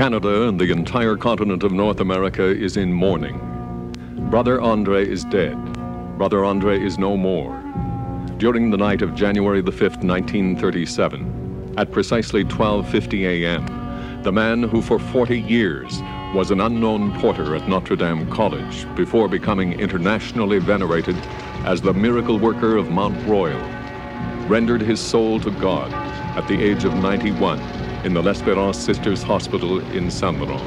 Canada and the entire continent of North America is in mourning. Brother Andre is dead. Brother Andre is no more. During the night of January the 5th, 1937, at precisely 12:50 a.m., the man who for 40 years was an unknown porter at Notre Dame College before becoming internationally venerated as the miracle worker of Mount Royal, rendered his soul to God at the age of 91 in the L'Espérance Sisters Hospital in Saint-Laurent.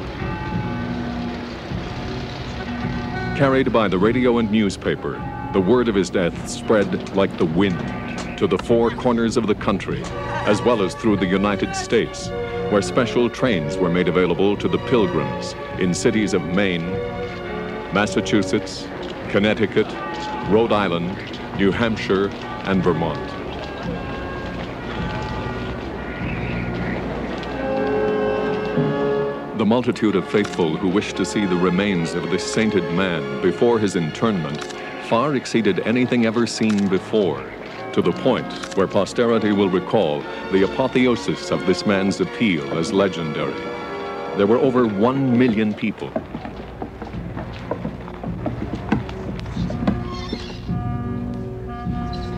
Carried by the radio and newspaper, the word of his death spread like the wind to the four corners of the country, as well as through the United States, where special trains were made available to the pilgrims in cities of Maine, Massachusetts, Connecticut, Rhode Island, New Hampshire, and Vermont. The multitude of faithful who wished to see the remains of this sainted man before his internment far exceeded anything ever seen before, to the point where posterity will recall the apotheosis of this man's appeal as legendary. There were over 1 million people.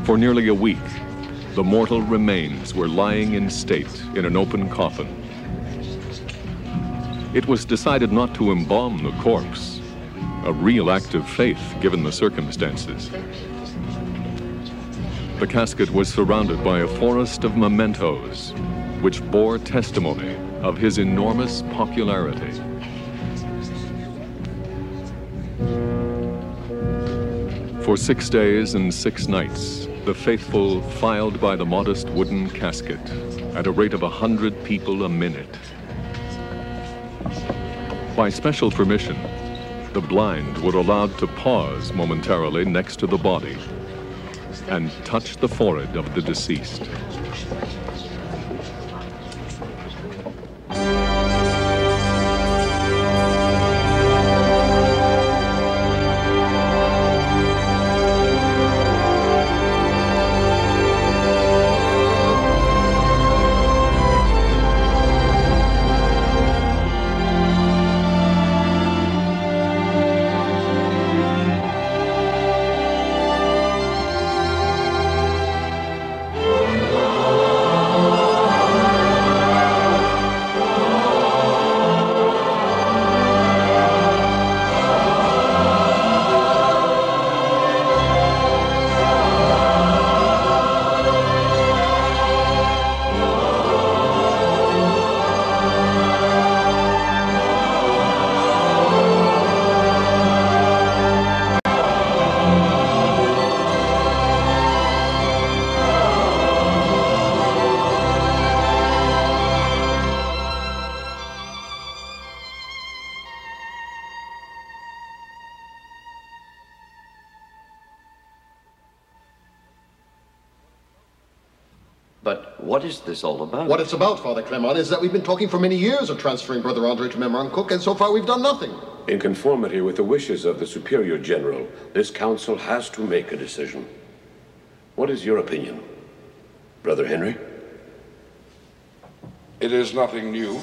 For nearly a week, the mortal remains were lying in state in an open coffin. It was decided not to embalm the corpse, a real act of faith given the circumstances. The casket was surrounded by a forest of mementos, which bore testimony of his enormous popularity. For 6 days and 6 nights, the faithful filed by the modest wooden casket at a rate of 100 people a minute. By special permission, the blind were allowed to pause momentarily next to the body and touch the forehead of the deceased. But what is this all about? What it's about, Father Clement, is that we've been talking for many years of transferring Brother Andre to Memramcook, and so far we've done nothing. In conformity with the wishes of the Superior General, this council has to make a decision. What is your opinion, Brother Henry? It is nothing new.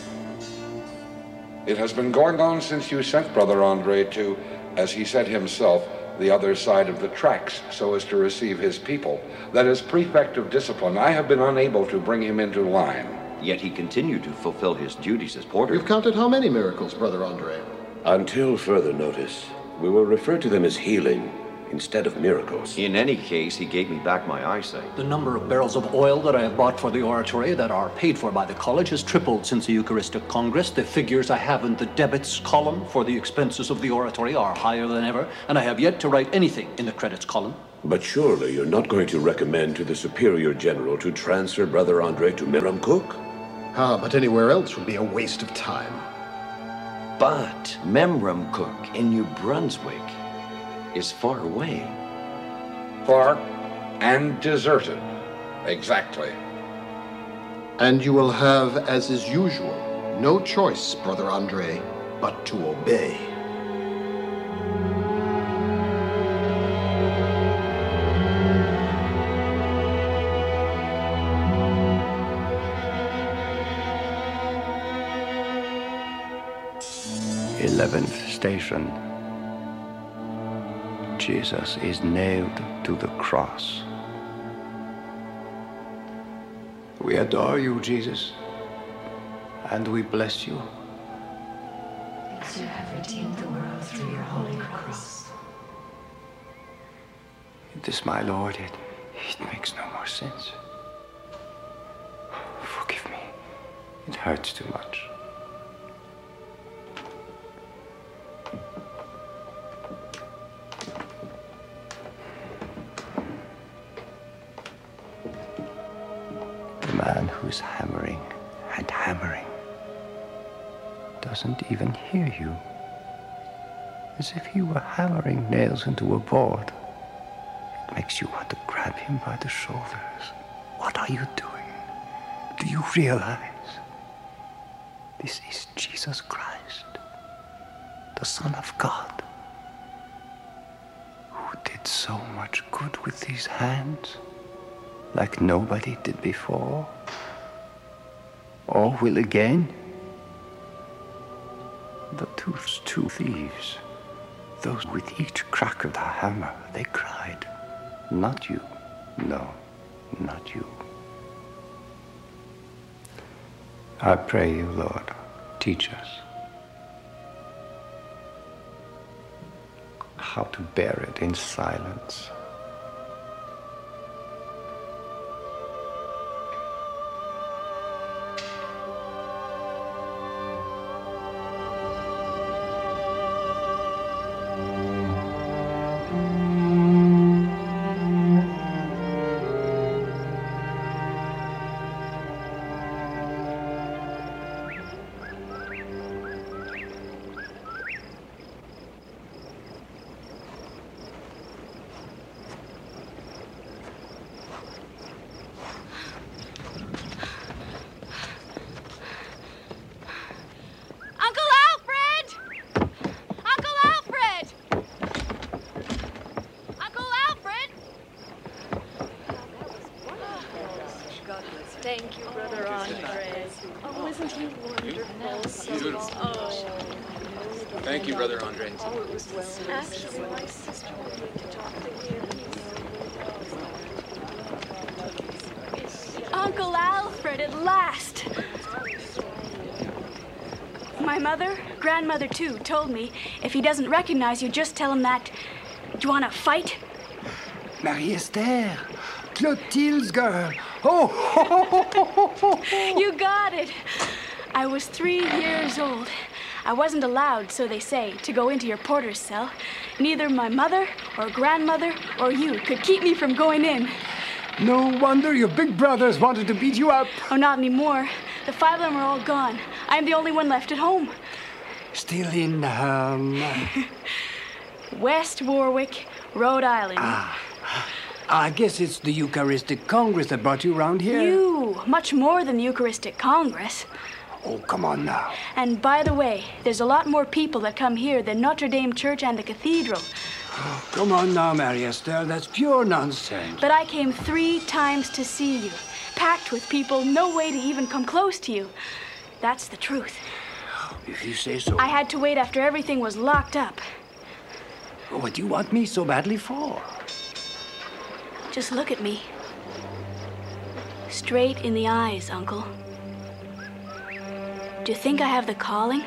It has been going on since you sent Brother Andre to, as he said himself, the other side of the tracks, so as to receive his people. That as prefect of discipline, I have been unable to bring him into line. Yet he continued to fulfill his duties as porter. You've counted how many miracles, Brother Andre? Until further notice, we will refer to them as healing instead of miracles. In any case, he gave me back my eyesight. The number of barrels of oil that I have bought for the oratory that are paid for by the college has tripled since the Eucharistic Congress. The figures I have in the debits column for the expenses of the oratory are higher than ever, and I have yet to write anything in the credits column. But surely you're not going to recommend to the Superior General to transfer Brother Andre to Memramcook? Ah, but anywhere else would be a waste of time. But Memramcook in New Brunswick is far away. Far and deserted. Exactly. And you will have, as is usual, no choice, Brother Andre, but to obey. 11th station. Jesus is nailed to the cross. We adore you, Jesus, and we bless you. Because you have redeemed the world through your holy cross. This, my Lord, it makes no more sense. Forgive me. It hurts too much. The man who's hammering and hammering doesn't even hear you. As if he were hammering nails into a board. It makes you want to grab him by the shoulders. What are you doing? Do you realize? This is Jesus Christ, the Son of God, who did so much good with these hands, like nobody did before, or will again. Those two thieves, those with each crack of the hammer, they cried, "Not you, no, not you." I pray you, Lord, teach us how to bear it in silence. Thank you, Brother Andre. Oh, isn't he wonderful? Beautiful. Oh. Thank you, Brother Andre. Oh, it was well. Actually, my sister wanted to talk to him. Uncle Alfred, at last! My mother, grandmother too, told me if he doesn't recognize you, just tell him that. Do you want to fight? Marie-Esther, Clotilde's girl. Oh! You got it. I was 3 years old. I wasn't allowed, so they say, to go into your porter's cell. Neither my mother or grandmother or you could keep me from going in. No wonder your big brothers wanted to beat you up. Oh, not anymore. The 5 of them are all gone. I'm the only one left at home. Still in, West Warwick, Rhode Island. I guess it's the Eucharistic Congress that brought you around here. You, much more than the Eucharistic Congress. Oh, come on now. And by the way, there's a lot more people that come here than Notre Dame Church and the cathedral. Oh, come on now, Marie-Esther. That's pure nonsense. But I came 3 times to see you, packed with people, no way to even come close to you. That's the truth. If you say so. I had to wait after everything was locked up. What do you want me so badly for? Just look at me. Straight in the eyes, Uncle. Do you think I have the calling?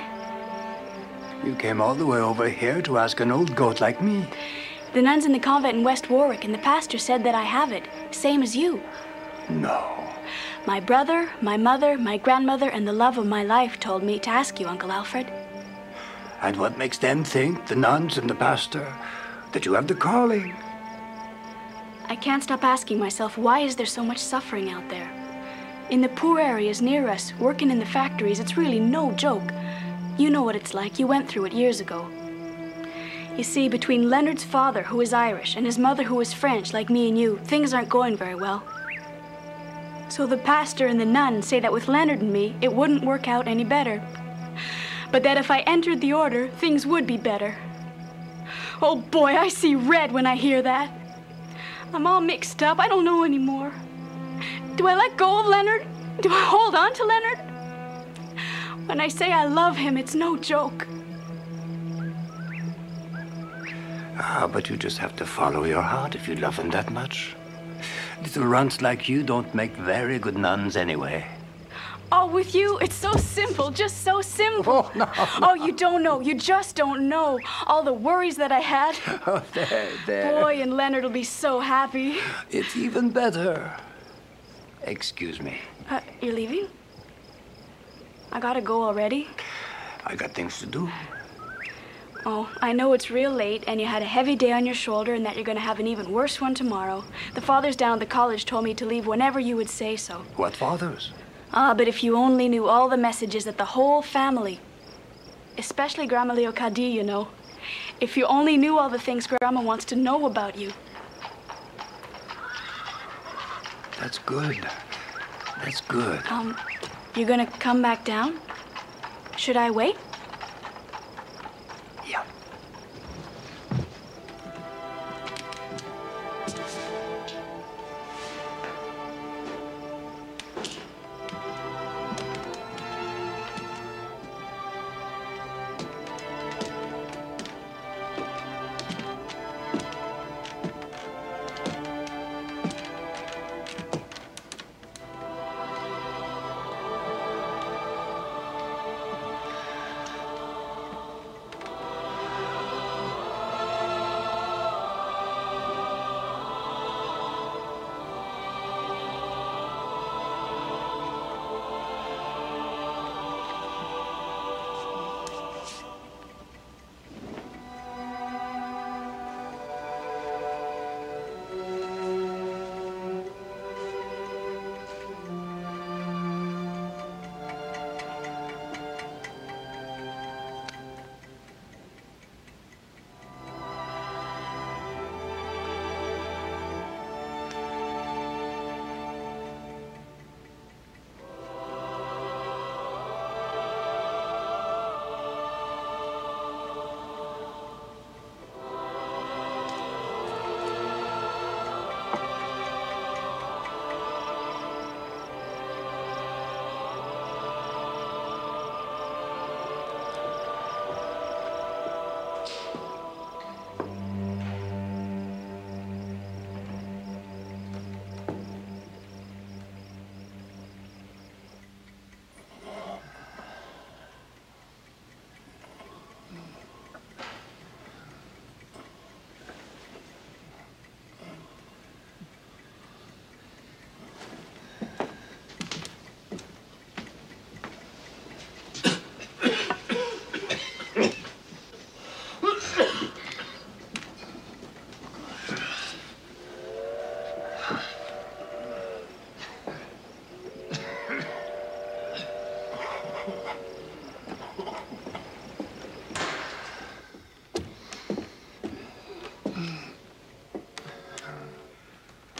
You came all the way over here to ask an old goat like me. The nuns in the convent in West Warwick and the pastor said that I have it, same as you. No. My brother, my mother, my grandmother, and the love of my life told me to ask you, Uncle Alfred. And what makes them think, the nuns and the pastor, that you have the calling? I can't stop asking myself, why is there so much suffering out there? In the poor areas near us, working in the factories, it's really no joke. You know what it's like. You went through it years ago. You see, between Leonard's father, who is Irish, and his mother, who is French, like me and you, things aren't going very well. So the pastor and the nun say that with Leonard and me, it wouldn't work out any better. But that if I entered the order, things would be better. Oh boy, I see red when I hear that. I'm all mixed up. I don't know anymore. Do I let go of Leonard? Do I hold on to Leonard? When I say I love him, it's no joke. Ah, but you just have to follow your heart if you love him that much. Little runts like you don't make very good nuns anyway. Oh, with you, it's so simple, just so simple. Oh, no. Oh, you don't know. You just don't know. All the worries that I had. Oh, there. Boy, and Leonard will be so happy. It's even better. Excuse me. You're leaving? I gotta go already. I got things to do. Oh, I know it's real late, and you had a heavy day on your shoulder, and that you're gonna have an even worse one tomorrow. The fathers down at the college told me to leave whenever you would say so. What fathers? Ah, but if you only knew all the messages that the whole family, especially Grandma Leocadie, you know. If you only knew all the things Grandma wants to know about you. That's good. That's good. You're gonna come back down? Should I wait? Yeah.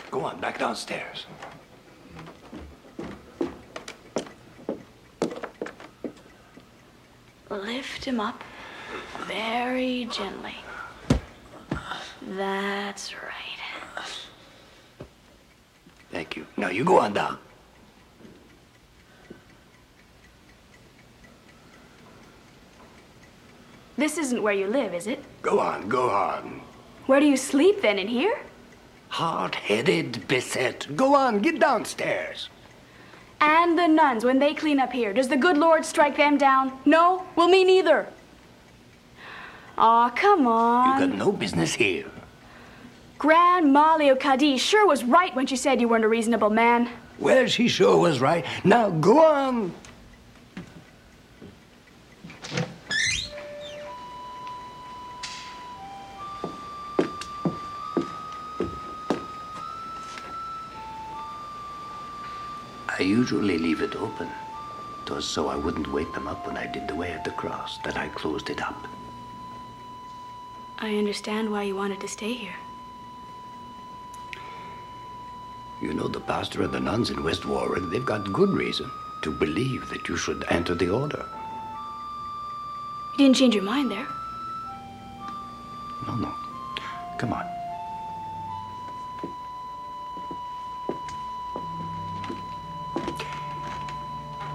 Go on, back downstairs. Lift him up very gently. That's right. Thank you. Now you go on down. This isn't where you live, is it? Go on, go on. Where do you sleep then, in here? Hard-headed Bissett. Go on, get downstairs. And the nuns, when they clean up here, does the good Lord strike them down? No? Well, me neither. Aw, come on. You got no business here. Grandma Leocadie sure was right when she said you weren't a reasonable man. Well, she sure was right. Now go on. I usually leave it open. 'Twas so I wouldn't wake them up when I did the way of the cross, that I closed it up. I understand why you wanted to stay here. You know, the pastor and the nuns in West Warwick, they've got good reason to believe that you should enter the order. You didn't change your mind there. No. Come on.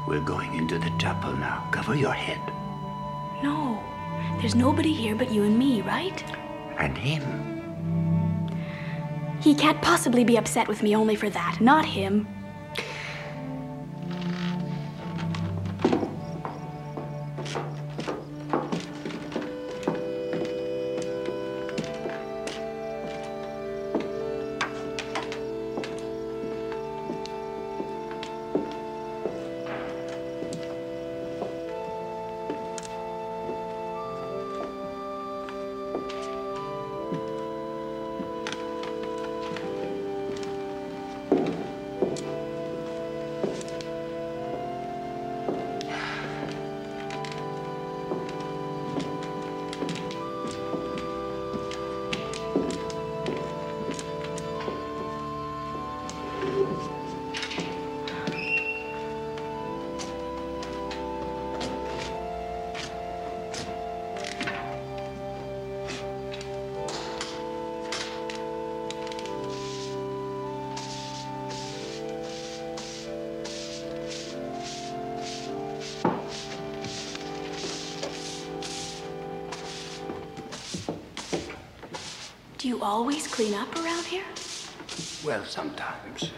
We're going into the chapel now. Cover your head. No. There's nobody here but you and me, right? And him. He can't possibly be upset with me only for that, not him. Do you always clean up around here? Well, sometimes.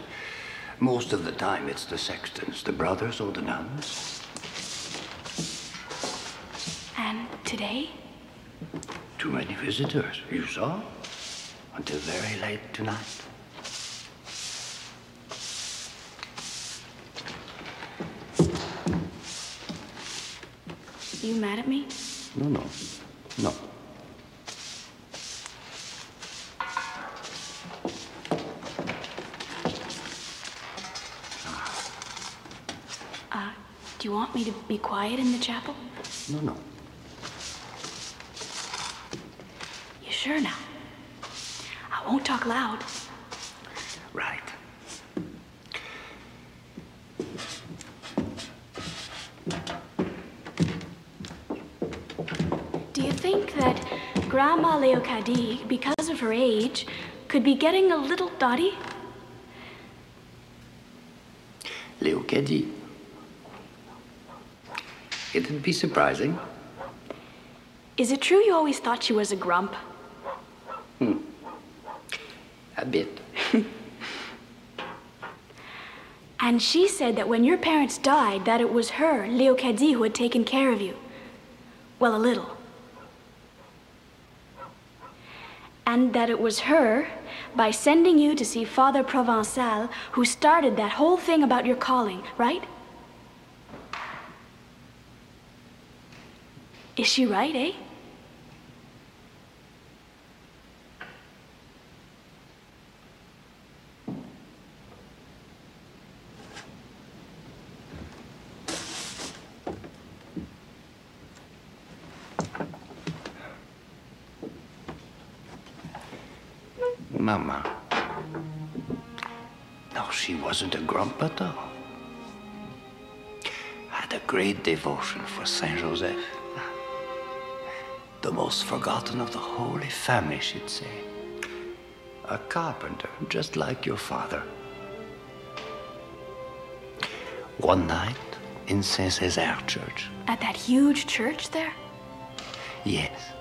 Most of the time it's the sextons, the brothers or the nuns. And today? Too many visitors, you saw? Until very late tonight. You mad at me? No. Do you want me to be quiet in the chapel? No. You sure now? I won't talk loud. Right. Do you think that Grandma Leocadie, because of her age, could be getting a little dotty? Leocadie. It'd be surprising. Is it true you always thought she was a grump? A bit. And she said that when your parents died, that it was her, Leocadie, who had taken care of you. Well, a little. And that it was her, by sending you to see Father Provençal, who started that whole thing about your calling, right? Is she right, eh? Mama. No, she wasn't a grump at all. Had a great devotion for Saint Joseph. The most forgotten of the Holy Family, she'd say. A carpenter, just like your father. One night in Saint-Césaire Church. At that huge church there? Yes.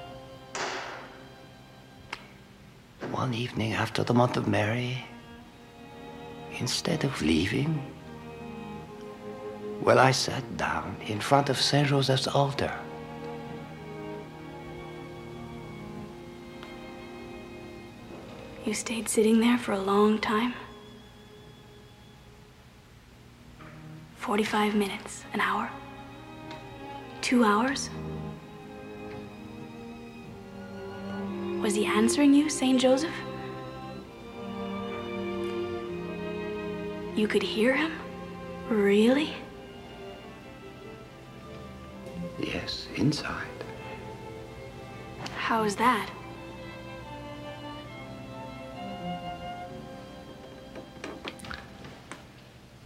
One evening after the month of Mary, instead of leaving, well, I sat down in front of Saint Joseph's altar. You stayed sitting there for a long time? 45 minutes, an hour? 2 hours? Was he answering you, Saint Joseph? You could hear him? Really? Yes, inside. How is that?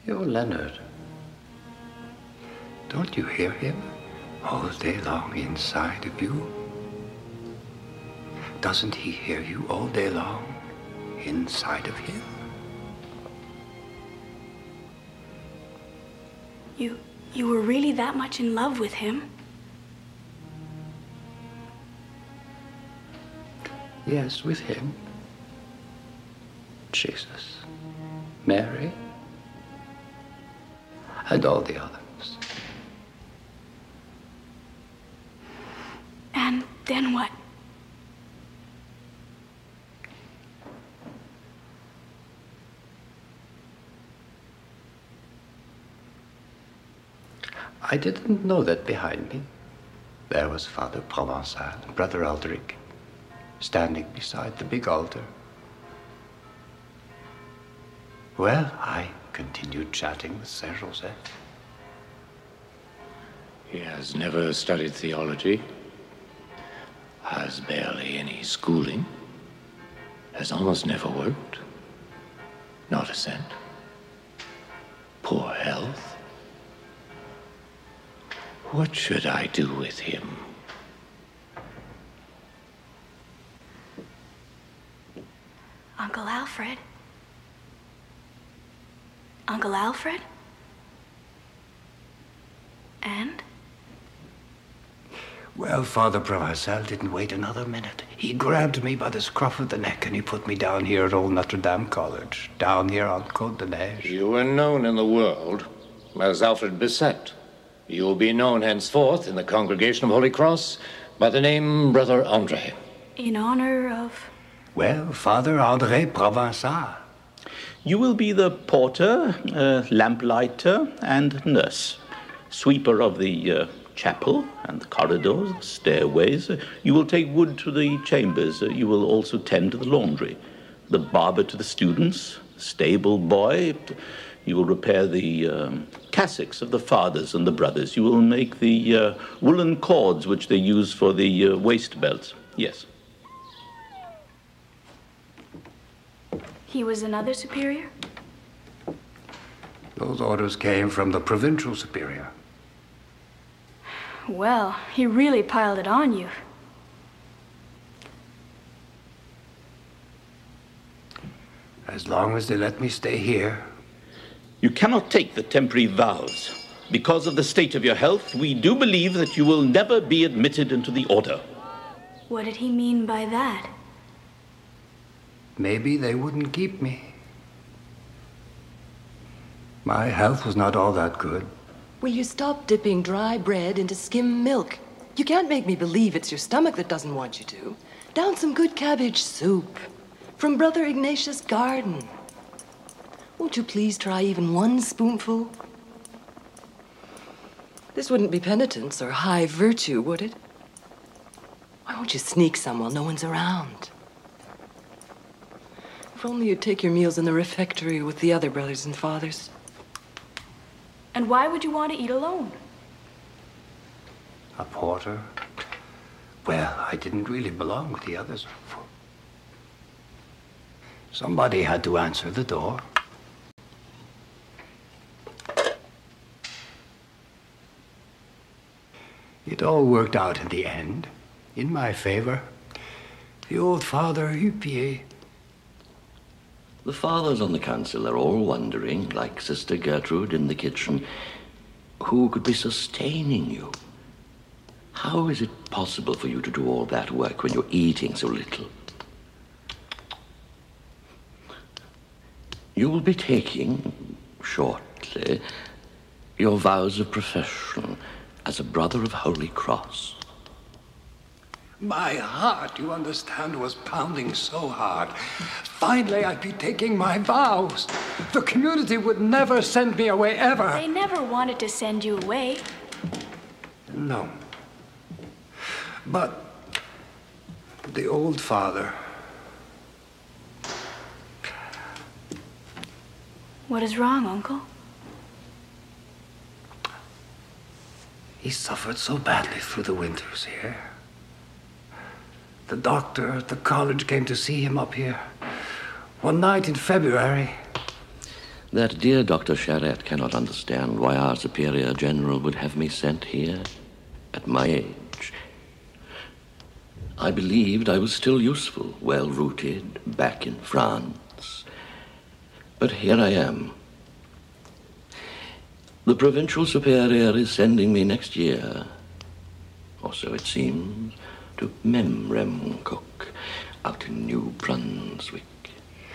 Your Leonard. Don't you hear him all day long inside of you? Doesn't he hear you all day long inside of him? You were really that much in love with him? Yes, with him. Jesus, Mary, and all the others. And then what? I didn't know that behind me there was Father Provençal and Brother Aldrich standing beside the big altar. Well, I continued chatting with Saint Joseph. He has never studied theology, has barely any schooling, has almost never worked, not a cent, poor health. What should I do with him? Uncle Alfred? Uncle Alfred? And? Well, Father Provençal didn't wait another minute. He grabbed me by the scruff of the neck and he put me down here at old Notre Dame College, down here on Côte de Neige. You were known in the world as Alfred Bessette. You will be known henceforth in the Congregation of Holy Cross by the name Brother André. In honor of? Well, Father André Provençal. You will be the porter, lamplighter, and nurse. Sweeper of the chapel and the corridors, stairways. You will take wood to the chambers. You will also tend to the laundry. The barber to the students, stable boy. You will repair the cassocks of the fathers and the brothers. You will make the woolen cords which they use for the waist belts. Yes. He was another superior? Those orders came from the provincial superior. Well, he really piled it on you. As long as they let me stay here. You cannot take the temporary vows. Because of the state of your health, we do believe that you will never be admitted into the order. What did he mean by that? Maybe they wouldn't keep me. My health was not all that good. Will you stop dipping dry bread into skim milk? You can't make me believe it's your stomach that doesn't want you to. Down some good cabbage soup from Brother Ignatius' garden. Won't you please try even one spoonful? This wouldn't be penitence or high virtue, would it? Why won't you sneak some while no one's around? If only you'd take your meals in the refectory with the other brothers and fathers. And why would you want to eat alone? A porter? Well, I didn't really belong with the others. Somebody had to answer the door. It all worked out in the end, in my favor. The old Father Hupier. The fathers on the council are all wondering, like Sister Gertrude in the kitchen, who could be sustaining you? How is it possible for you to do all that work when you're eating so little? You will be taking, shortly, your vows of profession as a brother of Holy Cross. My heart, you understand, was pounding so hard. Finally, I'd be taking my vows. The community would never send me away, ever. They never wanted to send you away. No. But the old father. What is wrong, Uncle? He suffered so badly through the winters here. The doctor at the college came to see him up here one night in February. That dear Dr. Charette cannot understand why our Superior General would have me sent here at my age. I believed I was still useful, well-rooted, back in France. But here I am. The Provincial Superior is sending me next year, or so it seems, to Memrem Cook, out in New Brunswick.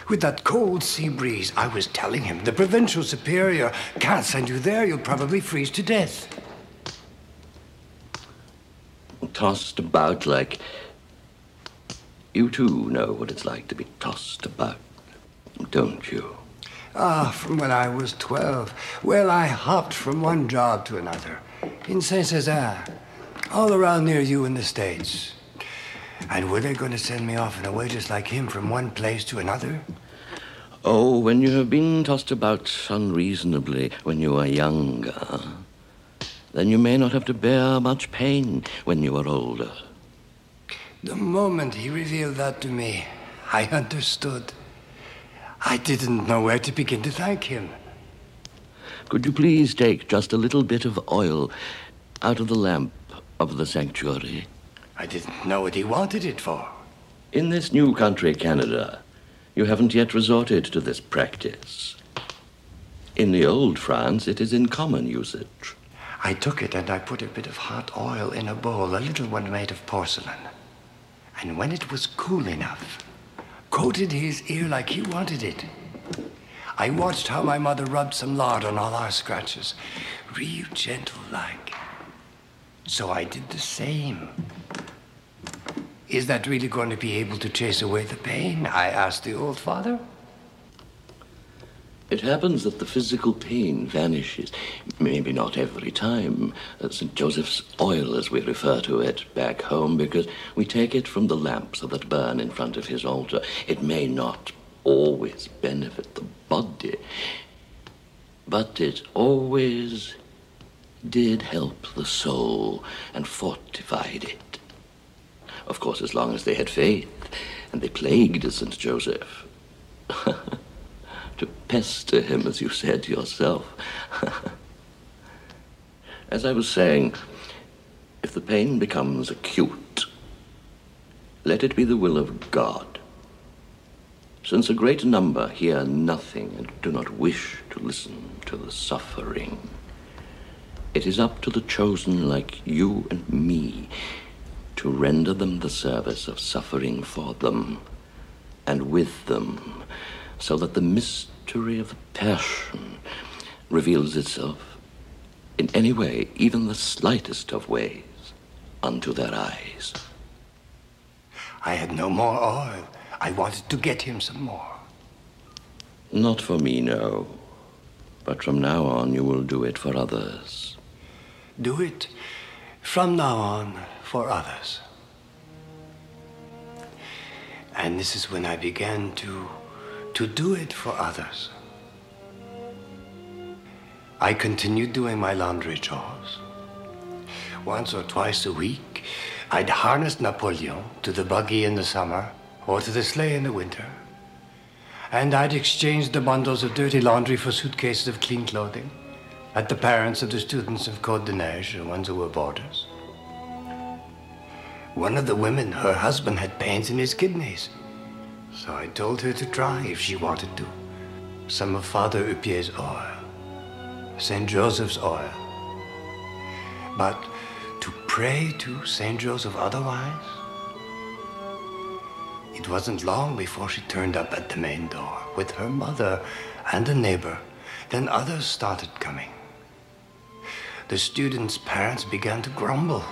With that cold sea breeze, I was telling him the provincial superior can't send you there. You'll probably freeze to death. Tossed about like... You too know what it's like to be tossed about, don't you? Ah, from when I was 12. Well, I hopped from one job to another. In Saint-Césaire, all around near you in the States. And were they going to send me off in a way just like him from one place to another? Oh, when you have been tossed about unreasonably when you are younger, then you may not have to bear much pain when you are older. The moment he revealed that to me, I understood. I didn't know where to begin to thank him. Could you please take just a little bit of oil out of the lamp of the sanctuary? I didn't know what he wanted it for. In this new country, Canada, you haven't yet resorted to this practice. In the old France, it is in common usage. I took it and I put a bit of hot oil in a bowl, a little one made of porcelain. And when it was cool enough, coated his ear like he wanted it. I watched how my mother rubbed some lard on all our scratches, real gentle-like. So I did the same. Is that really going to be able to chase away the pain? I asked the old father. It happens that the physical pain vanishes, maybe not every time. St. Joseph's oil, as we refer to it back home, because we take it from the lamps that burn in front of his altar. It may not always benefit the body, but it always did help the soul and fortified it. Of course, as long as they had faith, and they plagued St. Joseph. To pester him, as you said yourself. As I was saying, if the pain becomes acute, let it be the will of God. Since a great number hear nothing and do not wish to listen to the suffering, it is up to the chosen like you and me to render them the service of suffering for them and with them, so that the mystery of the passion reveals itself in any way, even the slightest of ways, unto their eyes. I had no more oil. I wanted to get him some more. Not for me, no. But from now on, you will do it for others. Do it from now on for others. And this is when I began to do it for others. I continued doing my laundry chores. Once or twice a week, I'd harness Napoleon to the buggy in the summer or to the sleigh in the winter. And I'd exchange the bundles of dirty laundry for suitcases of clean clothing at the parents of the students of Côte de Neige, the ones who were boarders. One of the women, her husband had pains in his kidneys. So I told her to try, if she wanted to, some of Father Hupier's oil, St. Joseph's oil. But to pray to St. Joseph otherwise? It wasn't long before she turned up at the main door with her mother and a neighbor. Then others started coming. The students' parents began to grumble.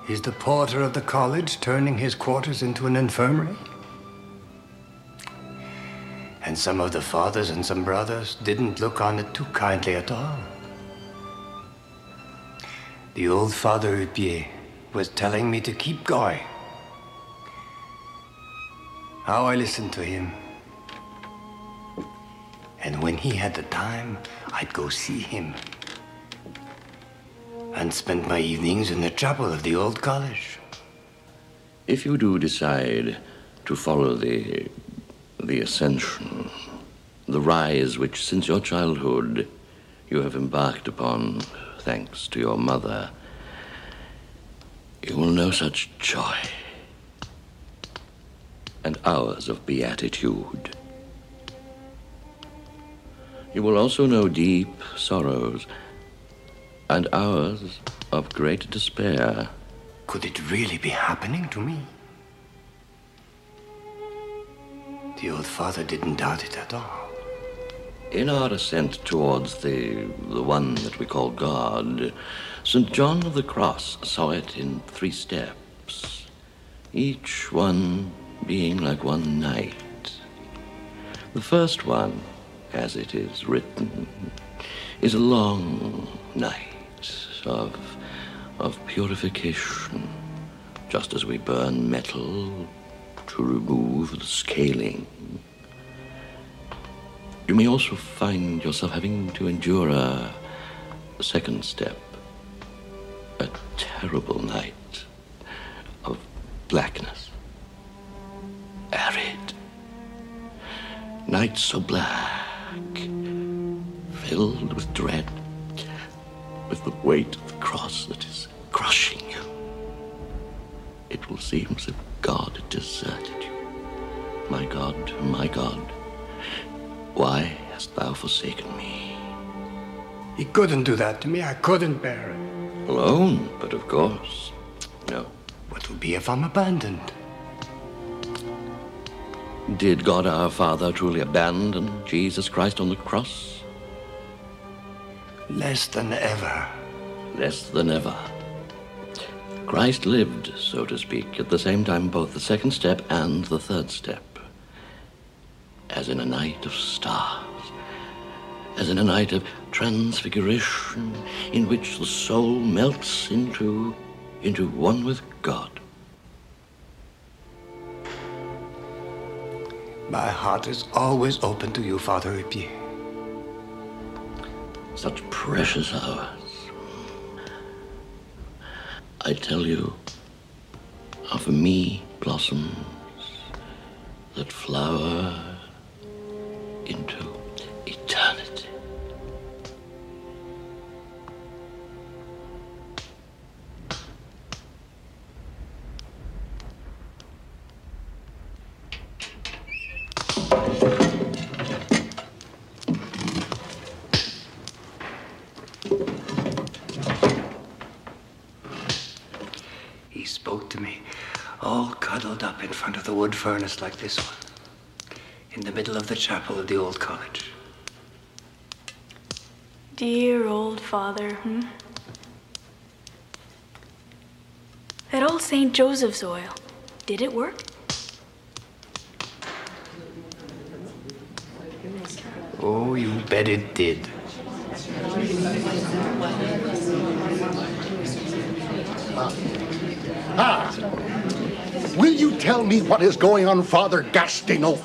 Is the porter of the college turning his quarters into an infirmary? And some of the fathers and some brothers didn't look on it too kindly at all. The old Father Hupier was telling me to keep going. How I listened to him. And when he had the time, I'd go see him. And spend my evenings in the chapel of the old college. If you do decide to follow the ascension, the rise which since your childhood you have embarked upon, thanks to your mother, you will know such joy and hours of beatitude. You will also know deep sorrows and hours of great despair. Could it really be happening to me? The old father didn't doubt it at all. In our ascent towards the one that we call God, St. John of the Cross saw it in 3 steps, each one being like one night. The first one, as it is written, is a long night of purification, just as we burn metal to remove the scaling. You may also find yourself having to endure a second step, a terrible night of blackness, arid, night so black, filled with dread, with the weight of the cross that is crushing you. It will seem as if God had deserted you. My God, why hast thou forsaken me? He couldn't do that to me. I couldn't bear it. Alone, but of course. No. What will be if I'm abandoned? Did God our Father truly abandon Jesus Christ on the cross? Less than ever. Less than ever. Christ lived, so to speak, at the same time both the second step and the third step. As in a night of stars, as in a night of transfiguration, in which the soul melts into one with God. My heart is always open to you, Father Ripier. Such precious hours. I tell you, are for me blossoms that flower into eternity. He spoke to me, all cuddled up in front of the wood furnace like this one, in the middle of the chapel of the old college. Dear old father, That old St. Joseph's oil, did it work? Oh, you bet it did. Will you tell me what is going on, Father Gastineau?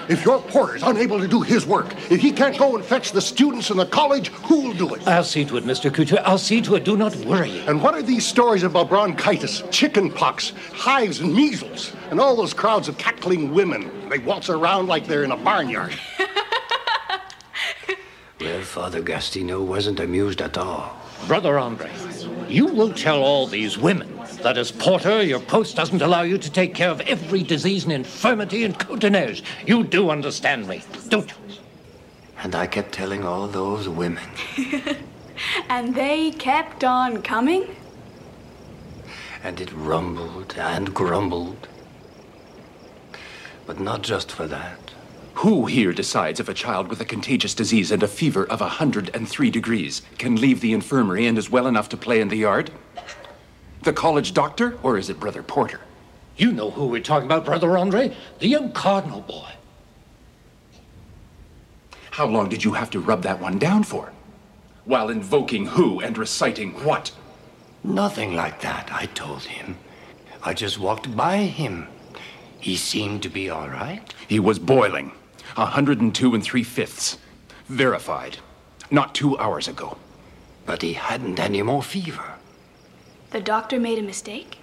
If your porter is unable to do his work, if he can't go and fetch the students in the college, who will do it? I'll see to it, Mr. Couture. I'll see to it. Do not worry. And what are these stories about bronchitis, chicken pox, hives, and measles, and all those crowds of cackling women? They waltz around like they're in a barnyard. Well, Father Gastineau wasn't amused at all. Brother Andre, you will tell all these women that as porter, your post doesn't allow you to take care of every disease and infirmity in Cotoneige. You do understand me, don't you? And I kept telling all those women. And they kept on coming? And it rumbled and grumbled. But not just for that. Who here decides if a child with a contagious disease and a fever of 103 degrees can leave the infirmary and is well enough to play in the yard? The college doctor, or is it Brother Porter? You know who we're talking about, Brother Andre. The young cardinal boy. How long did you have to rub that one down for? While invoking who and reciting what? Nothing like that, I told him. I just walked by him. He seemed to be all right. He was boiling. 102 3/5. Verified. Not 2 hours ago. But he hadn't any more fever. The doctor made a mistake?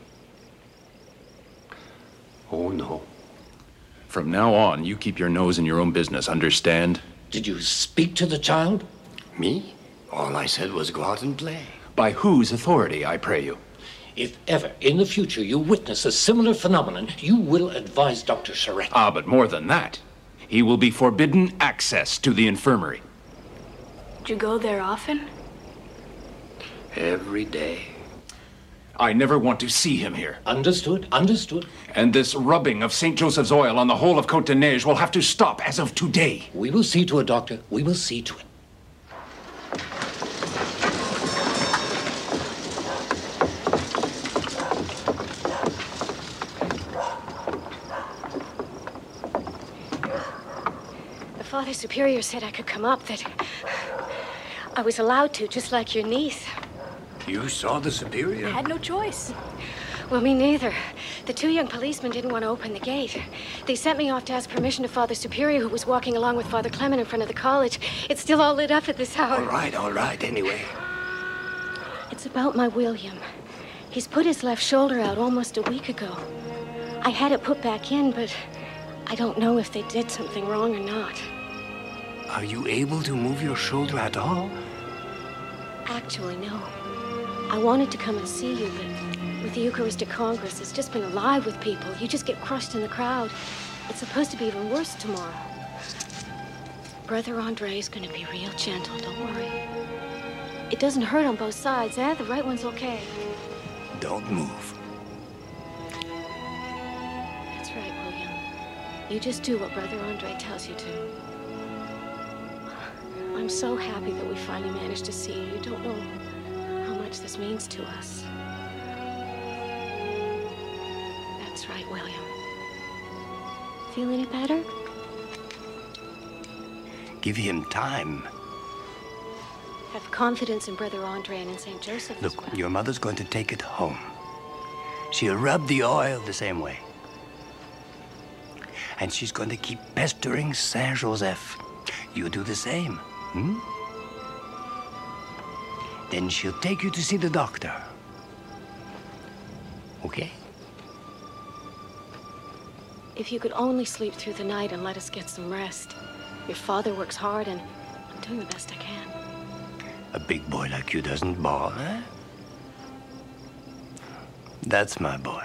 Oh, no. From now on, you keep your nose in your own business, understand? Did you speak to the child? Me? All I said was go out and play. By whose authority, I pray you? If ever in the future you witness a similar phenomenon, you will advise Dr. Charette. Ah, but more than that. He will be forbidden access to the infirmary. Did you go there often? Every day. I never want to see him here. Understood, understood. And this rubbing of St. Joseph's oil on the whole of Côte de Neige will have to stop as of today. We will see to it, Doctor. We will see to it. The Father Superior said I could come up, that I was allowed to, just like your niece. You saw the Superior? I had no choice. Well, me neither. The two young policemen didn't want to open the gate. They sent me off to ask permission to Father Superior, who was walking along with Father Clement in front of the college. It's still all lit up at this hour. All right, anyway. It's about my William. He's put his left shoulder out almost a week ago. I had it put back in, but I don't know if they did something wrong or not. Are you able to move your shoulder at all? Actually, no. I wanted to come and see you, but with the Eucharistic Congress, it's just been alive with people. You just get crushed in the crowd. It's supposed to be even worse tomorrow. Brother Andre is going to be real gentle, don't worry. It doesn't hurt on both sides, eh? The right one's okay. Don't move. That's right, William. You just do what Brother Andre tells you to. I'm so happy that we finally managed to see you. You don't know how much this means to us. That's right, William. Feel any better? Give him time. Have confidence in Brother Andre and in St. Joseph. Look, your mother's going to take it home. She'll rub the oil the same way. And she's going to keep pestering Saint Joseph. You do the same, Then she'll take you to see the doctor. Okay? If you could only sleep through the night and let us get some rest. Your father works hard, and I'm doing the best I can. A big boy like you doesn't bawl, eh? That's my boy.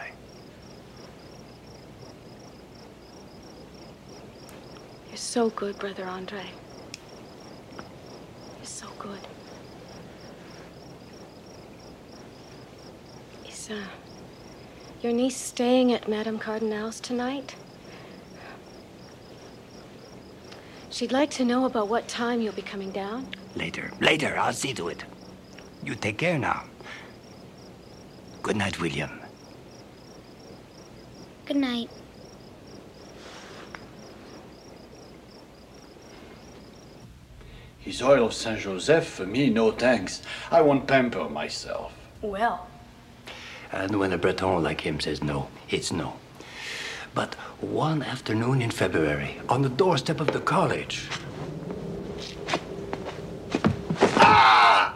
You're so good, Brother Andre. You're so good. Is, your niece staying at Madame Cardinal's tonight? She'd like to know about what time you'll be coming down. Later, I'll see to it. You take care now. Good night, William. Good night. His oil of Saint Joseph, for me, no thanks. I won't pamper myself. Well. And when a Breton like him says no, it's no. But one afternoon in February, on the doorstep of the college... Ah!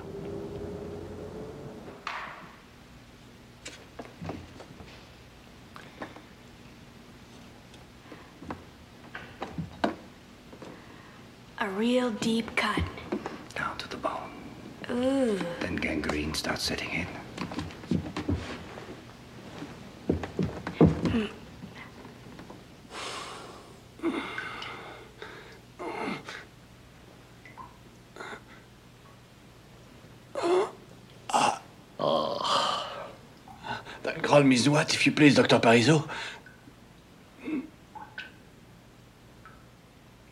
A real deep cut. Down to the bone. Ooh. Then gangrene starts setting in. Call me Zouat, if you please, Dr. Parizeau.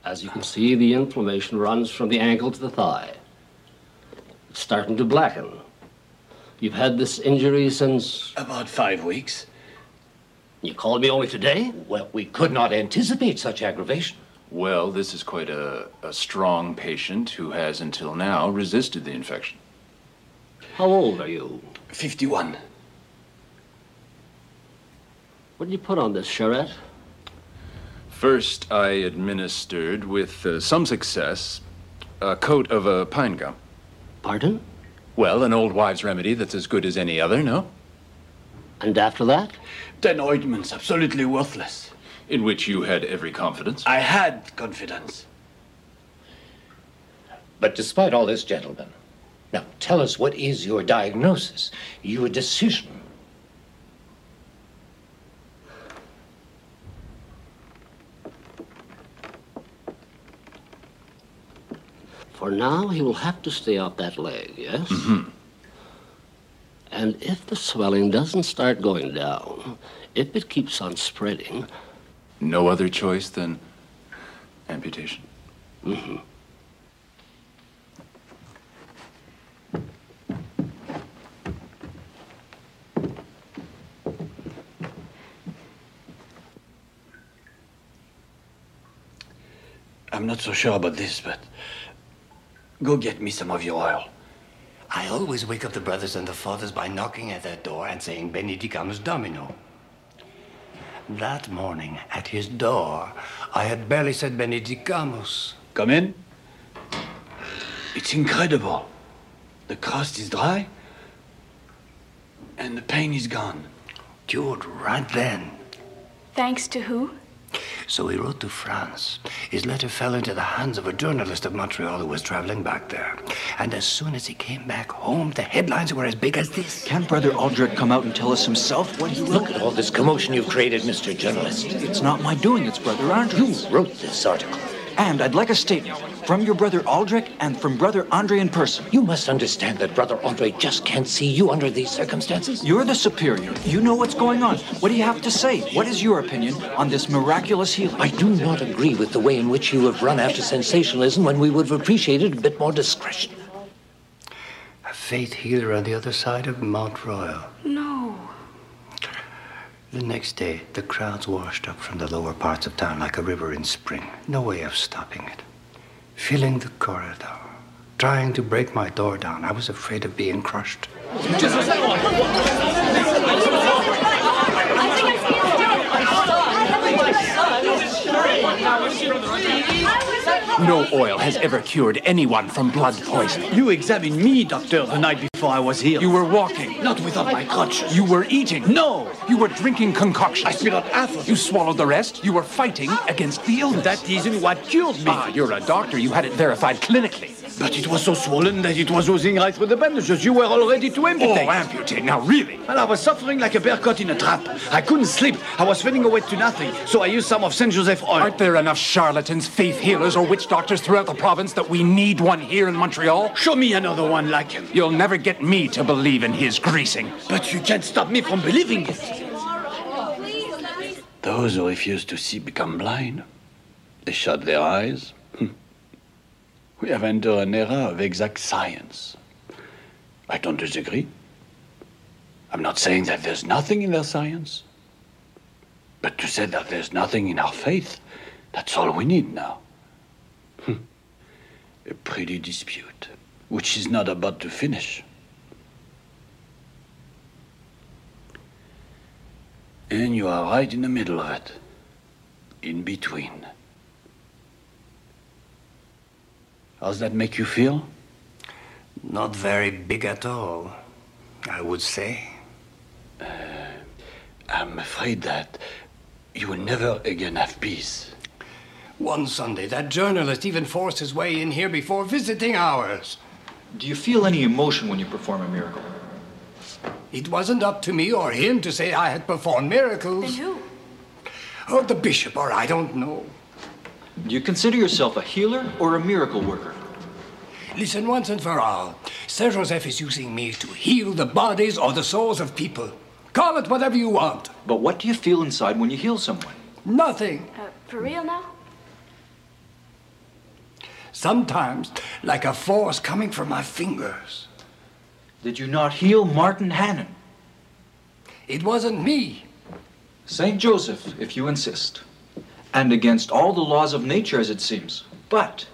As you can see, the inflammation runs from the ankle to the thigh. It's starting to blacken. You've had this injury since... About 5 weeks. You called me only today? Well, we could not anticipate such aggravation. Well, this is quite a strong patient who has, until now, resisted the infection. How old are you? 51. What did you put on this, Charette? First, I administered, with some success, a coat of a pine gum. Pardon? Well, an old wives' remedy that's as good as any other, no? And after that? Then ointments, absolutely worthless. In which you had every confidence? I had confidence. But despite all this, gentlemen, now tell us, what is your diagnosis, your decision? For now, he will have to stay off that leg, yes? Mm-hmm. And if the swelling doesn't start going down, if it keeps on spreading... No other choice than amputation. Mm-hmm. I'm not so sure about this, but go get me some of your oil. I always wake up the brothers and the fathers by knocking at their door and saying Benedicamus Domino. That morning, at his door, I had barely said Benedicamus. Come in. It's incredible. The crust is dry, and the pain is gone. Cured right then. Thanks to who? So he wrote to France. His letter fell into the hands of a journalist of Montreal who was traveling back there. And as soon as he came back home, the headlines were as big as this. Can't Brother Aldrich come out and tell us himself what he wrote? Look at all this commotion you've created, Mr. Journalist. It's not my doing, it's Brother Andre. You wrote this article. And I'd like a statement from your Brother Aldrich and from Brother Andre in person. You must understand that Brother Andre just can't see you under these circumstances. You're the superior. You know what's going on. What do you have to say? What is your opinion on this miraculous healing? I do not agree with the way in which you have run after sensationalism when we would have appreciated a bit more discretion. A faith healer on the other side of Mount Royal. No. The next day, the crowds washed up from the lower parts of town like a river in spring. No way of stopping it. Filling the corridor, trying to break my door down. I was afraid of being crushed. No oil has ever cured anyone from blood poisoning. You examined me, doctor, the night before I was here. You were walking. Not without my crutches. You were eating. No! You were drinking concoctions. I spit out half of it. You swallowed the rest. You were fighting against the illness. That isn't what cured me. Ah, you're a doctor. You had it verified clinically. But it was so swollen that it was oozing right through the bandages. You were all ready to amputate. Oh, amputate. Now, really? Well, I was suffering like a bear caught in a trap. I couldn't sleep. I was fading away to nothing. So I used some of St. Joseph oil. Aren't there enough charlatans, faith healers, or witch doctors throughout the province that we need one here in Montreal? Show me another one like him. You'll never get me to believe in his greasing. But you can't stop me from believing it. Those who refuse to see become blind. They shut their eyes. We have entered an era of exact science. I don't disagree. I'm not saying that there's nothing in their science. But to say that there's nothing in our faith, that's all we need now. A pretty dispute, which is not about to finish. And you are right in the middle of it. In between. How's that make you feel? Not very big at all, I would say. I'm afraid that you will never again have peace. One Sunday, that journalist even forced his way in here before visiting hours. Do you feel any emotion when you perform a miracle? It wasn't up to me or him to say I had performed miracles. Then who? Oh, the bishop, or I don't know. Do you consider yourself a healer or a miracle worker? Listen once and for all. Saint Joseph is using me to heal the bodies or the souls of people. Call it whatever you want. But what do you feel inside when you heal someone? Nothing. For real now? Sometimes, like a force coming from my fingers. Did you not heal Martin Hannon? It wasn't me. Saint Joseph, if you insist. And against all the laws of nature, as it seems. But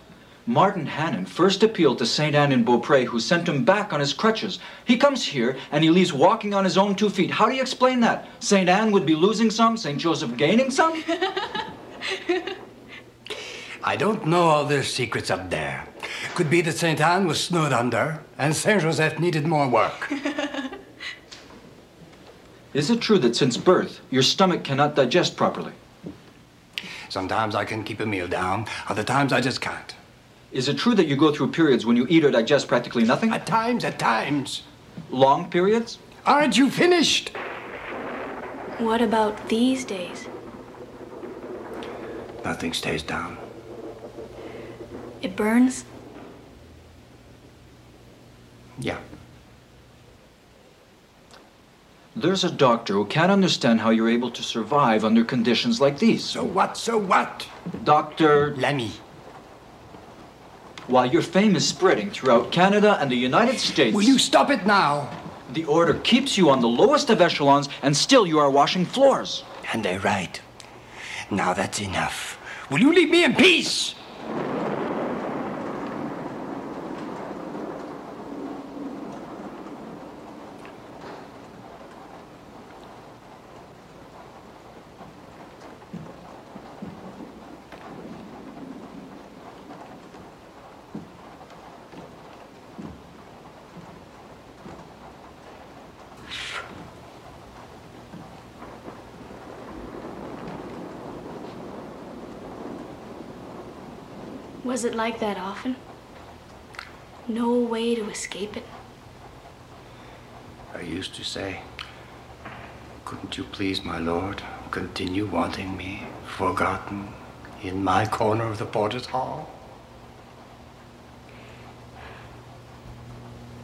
Martin Hannon first appealed to Saint Anne in Beaupré, who sent him back on his crutches. He comes here, and he leaves walking on his own 2 feet. How do you explain that? Saint Anne would be losing some, Saint Joseph gaining some? I don't know all their secrets up there. Could be that Saint Anne was snowed under, and Saint Joseph needed more work. Is it true that since birth, your stomach cannot digest properly? Sometimes I can keep a meal down, other times I just can't. Is it true that you go through periods when you eat or digest practically nothing? At times. Long periods? Aren't you finished? What about these days? Nothing stays down. It burns? Yeah. There's a doctor who can't understand how you're able to survive under conditions like these. So what? So what? Dr. Lamy. While your fame is spreading throughout Canada and the United States... Will you stop it now? The order keeps you on the lowest of echelons, and still you are washing floors. And they're right. Now that's enough. Will you leave me in peace? Was it like that often? No way to escape it? I used to say, couldn't you please, my lord, continue wanting me forgotten in my corner of the porter's hall?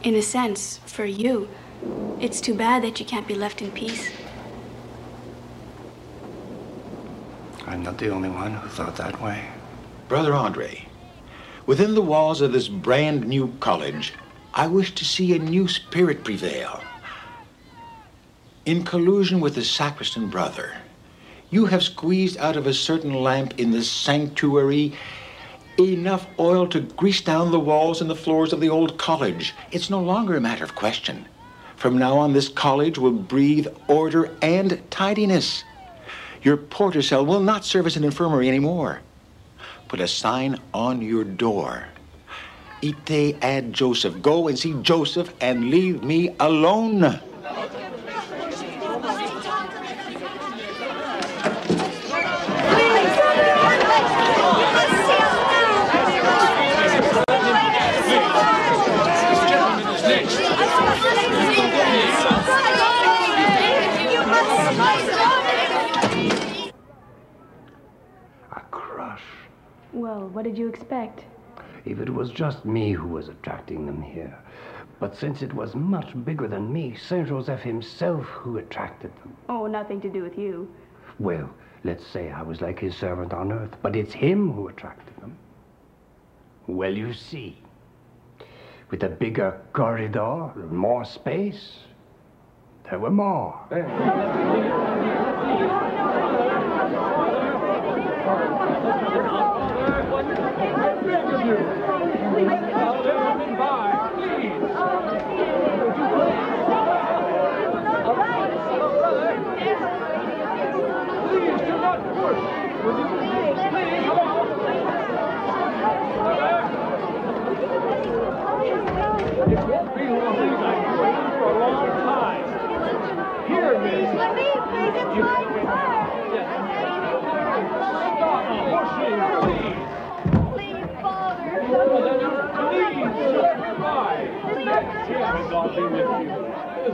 In a sense, for you, it's too bad that you can't be left in peace. I'm not the only one who thought that way. Brother Andre, within the walls of this brand new college, I wish to see a new spirit prevail. In collusion with the sacristan brother, you have squeezed out of a certain lamp in the sanctuary enough oil to grease down the walls and the floors of the old college. It's no longer a matter of question. From now on, this college will breathe order and tidiness. Your porter cell will not serve as an infirmary anymore. Put a sign on your door. Ite ad Joseph. Go and see Joseph and leave me alone. Well, what did you expect? If it was just me who was attracting them here. But since it was much bigger than me, Saint Joseph himself who attracted them. Oh, nothing to do with you. Well, let's say I was like his servant on earth, but it's him who attracted them. Well, you see, with a bigger corridor, more space, there were more.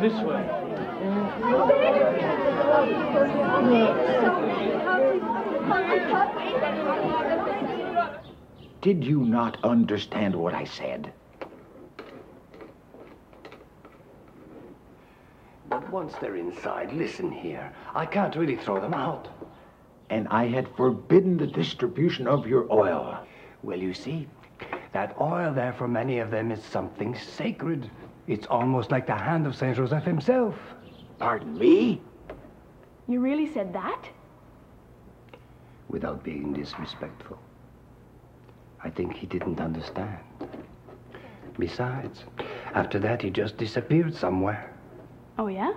This way. Did you not understand what I said? But once they're inside, listen here. I can't really throw them out. And I had forbidden the distribution of your oil. Well, you see, that oil there for many of them is something sacred. It's almost like the hand of Saint Joseph himself. Pardon me? You really said that? Without being disrespectful. I think he didn't understand. Besides, after that he just disappeared somewhere. Oh, yeah?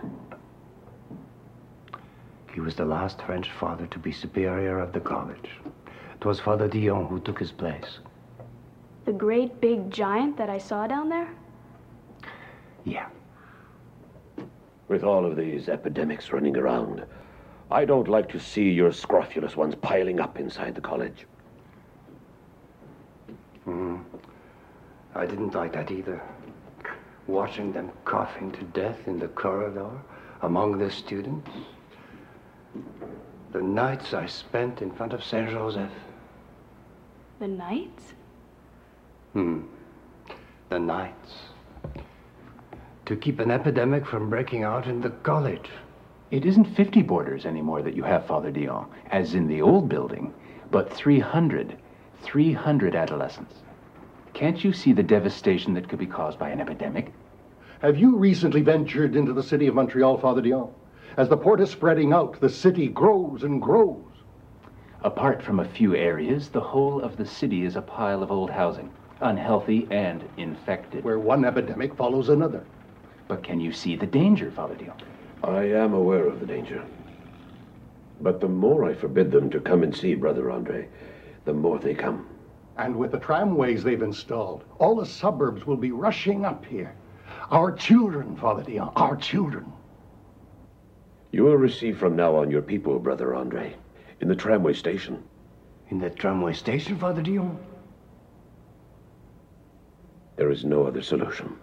He was the last French father to be superior of the college. It was Father Dion who took his place. The great big giant that I saw down there? Yeah. With all of these epidemics running around, I don't like to see your scrofulous ones piling up inside the college. I didn't like that either. Watching them coughing to death in the corridor among the students. The nights I spent in front of Saint Joseph. The nights? The nights. To keep an epidemic from breaking out in the college. It isn't 50 boarders anymore that you have, Father Dion, as in the old building, but 300 adolescents. Can't you see the devastation that could be caused by an epidemic? Have you recently ventured into the city of Montreal, Father Dion? As the port is spreading out, the city grows and grows. Apart from a few areas, the whole of the city is a pile of old housing, unhealthy and infected. Where one epidemic follows another. But can you see the danger, Father Dion? I am aware of the danger. But the more I forbid them to come and see Brother Andre, the more they come. And with the tramways they've installed, all the suburbs will be rushing up here. Our children, Father Dion, our children. You will receive from now on your people, Brother Andre, in the tramway station. In the tramway station, Father Dion? There is no other solution.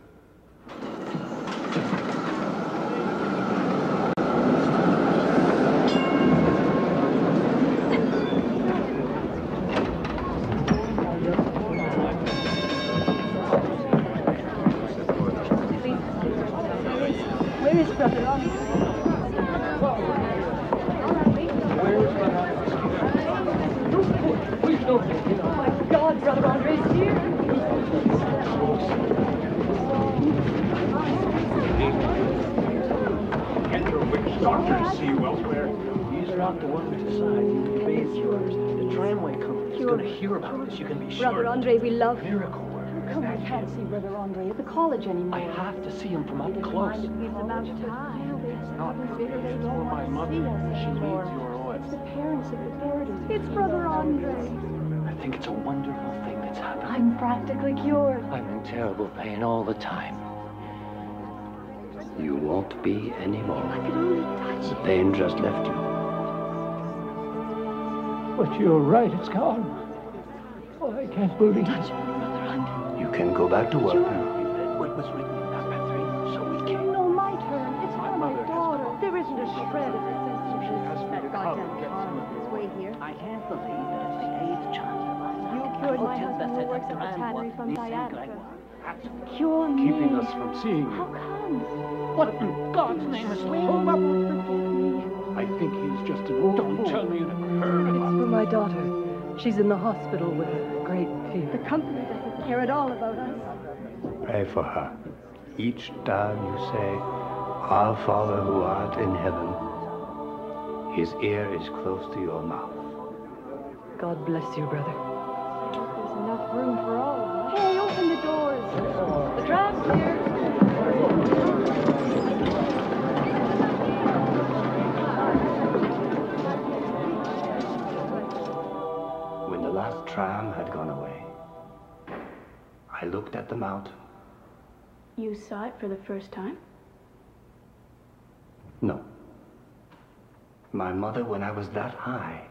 Where is Brother Andre? Oh my God, Brother Andre is here. Can your witch doctors see you elsewhere? These are not the ones decide. The base yours. The tramway company is going to hear about this. You can be sure. Brother Andre, we love you. Miracle work. Come, I can't see Brother Andre at the college anymore. I have to see him from up close. It's about time. For my mother, she needs your oil. It's the parents of the boarders. It's Brother Andre. I think it's a wonderful thing that's happened. I'm practically cured. I'm in terrible pain all the time. You won't be anymore. I could only touch The pain just left you. But you're right, it's gone. Oh, I can't believe it. You can go back to work now. What was written in that Patrick? So we came. No, my turn. It's for my daughter. There isn't a shred of sense to that goddamn Tom on his way here. I can't believe that it's the 8th Chancellor. You cured my husband who works at the tannery from sciatica. Cure me. Keeping us from seeing you. How come? What in God's name is hold up? I think he's just a... Don't tell me you never heard of him. For my daughter. She's in the hospital with a great fever. The company doesn't care at all about us. Pray for her. Each time you say, Our Father who art in heaven, his ear is close to your mouth. God bless you, brother. There's enough room for all of us. Hey, open the doors. The tram's here. When the last tram had gone away, I looked at the mountain. You saw it for the first time? No. My mother, when I was that high,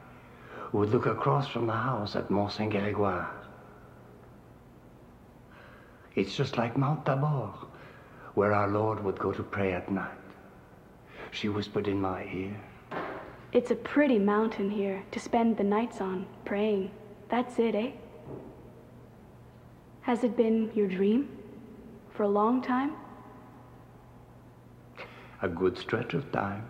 would look across from the house at Mont Saint-Grégoire. It's just like Mount Tabor, where our Lord would go to pray at night. She whispered in my ear. It's a pretty mountain here to spend the nights on, praying. That's it, eh? Has it been your dream? For a long time? A good stretch of time.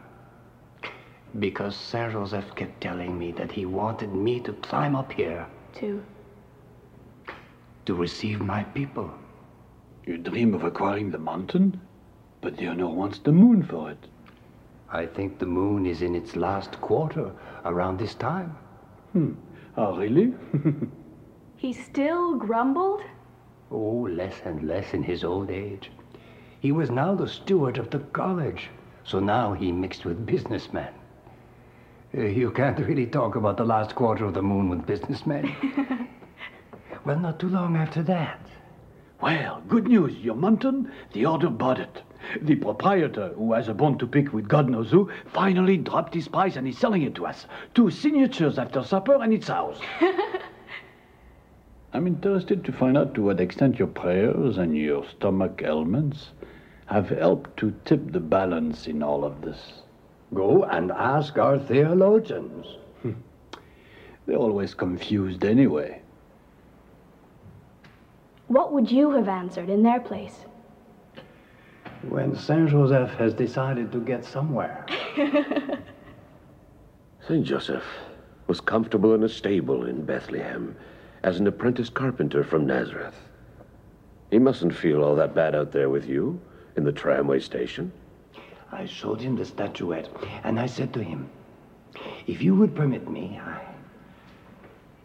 Because Saint Joseph kept telling me that he wanted me to climb up here. To receive my people. You dream of acquiring the mountain, but the honor wants the moon for it. I think the moon is in its last quarter around this time. Oh, really? He still grumbled? Oh, less and less in his old age. He was now the steward of the college, so now he mixed with businessmen. You can't really talk about the last quarter of the moon with businessmen. Well, not too long after that. Well, good news. Your mountain, the order bought it. The proprietor, who has a bone to pick with God knows who, finally dropped his price and is selling it to us. 2 signatures after supper and it's ours. I'm interested to find out to what extent your prayers and your stomach ailments have helped to tip the balance in all of this. Go and ask our theologians. They're always confused anyway. What would you have answered in their place? When Saint Joseph has decided to get somewhere. Saint Joseph was comfortable in a stable in Bethlehem as an apprentice carpenter from Nazareth. He mustn't feel all that bad out there with you in the tramway station. I showed him the statuette, and I said to him, if you would permit me,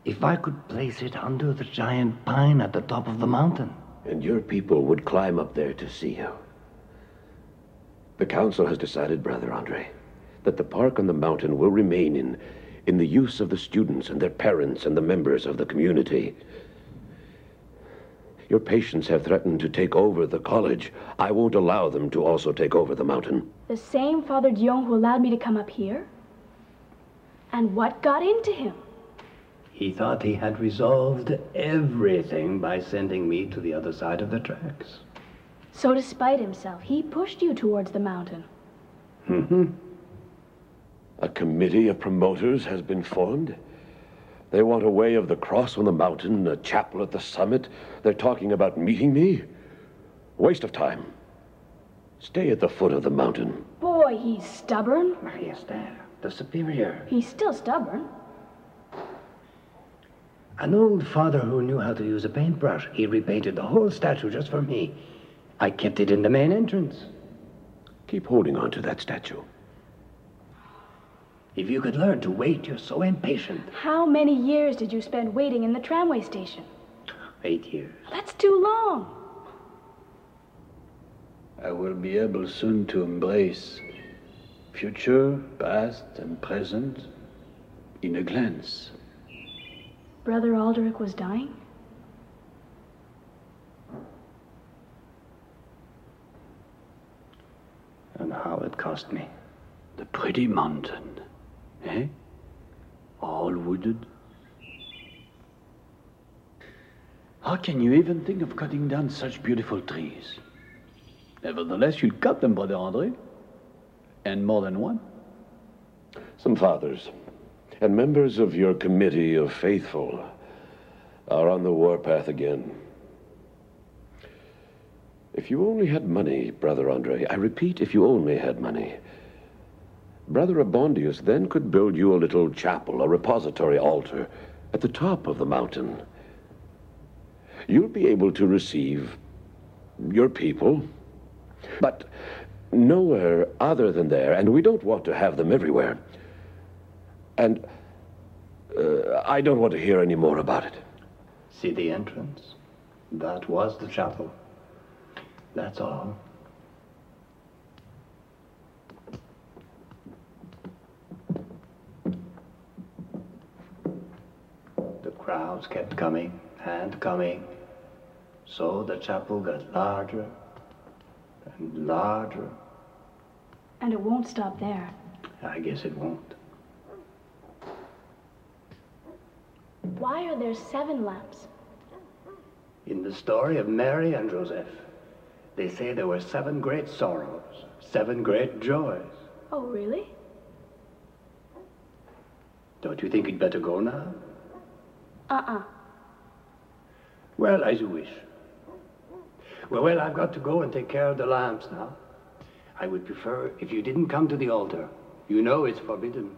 if I could place it under the giant pine at the top of the mountain. And your people would climb up there to see you. The council has decided, Brother Andre, that the park on the mountain will remain in the use of the students and their parents and the members of the community. Your patients have threatened to take over the college. I won't allow them to also take over the mountain. The same Father Dion who allowed me to come up here? And what got into him? He thought he had resolved everything by sending me to the other side of the tracks. So to spite himself, he pushed you towards the mountain. Mm-hmm. A committee of promoters has been formed. They want a way of the cross on the mountain, a chapel at the summit. They're talking about meeting me. Waste of time. Stay at the foot of the mountain. Boy, he's stubborn. Maria Esther, the superior. He's still stubborn. An old father who knew how to use a paintbrush. He repainted the whole statue just for me. I kept it in the main entrance. Keep holding on to that statue. If you could learn to wait, you're so impatient. How many years did you spend waiting in the tramway station? 8 years. That's too long. I will be able soon to embrace future, past, and present in a glance. Brother Aldrich was dying? And how it cost me. The pretty mountain, eh? All wooded. How can you even think of cutting down such beautiful trees? Nevertheless, you'll cut them, Brother Andre. And more than one. Some fathers and members of your committee of faithful are on the warpath again. If you only had money, Brother Andre, I repeat, if you only had money, Brother Abondius then could build you a little chapel, a repository altar, at the top of the mountain. You'll be able to receive your people, but nowhere other than there, and we don't want to have them everywhere. And I don't want to hear any more about it. See the entrance? That was the chapel. That's all. The crowds kept coming and coming, so the chapel got larger and larger. And it won't stop there. I guess it won't. Why are there 7 lamps? In the story of Mary and Joseph, they say there were 7 great sorrows, 7 great joys. Oh, really? Don't you think you'd better go now? Uh-uh. Well, as you wish. Well, I've got to go and take care of the lamps now. I would prefer if you didn't come to the altar. You know it's forbidden.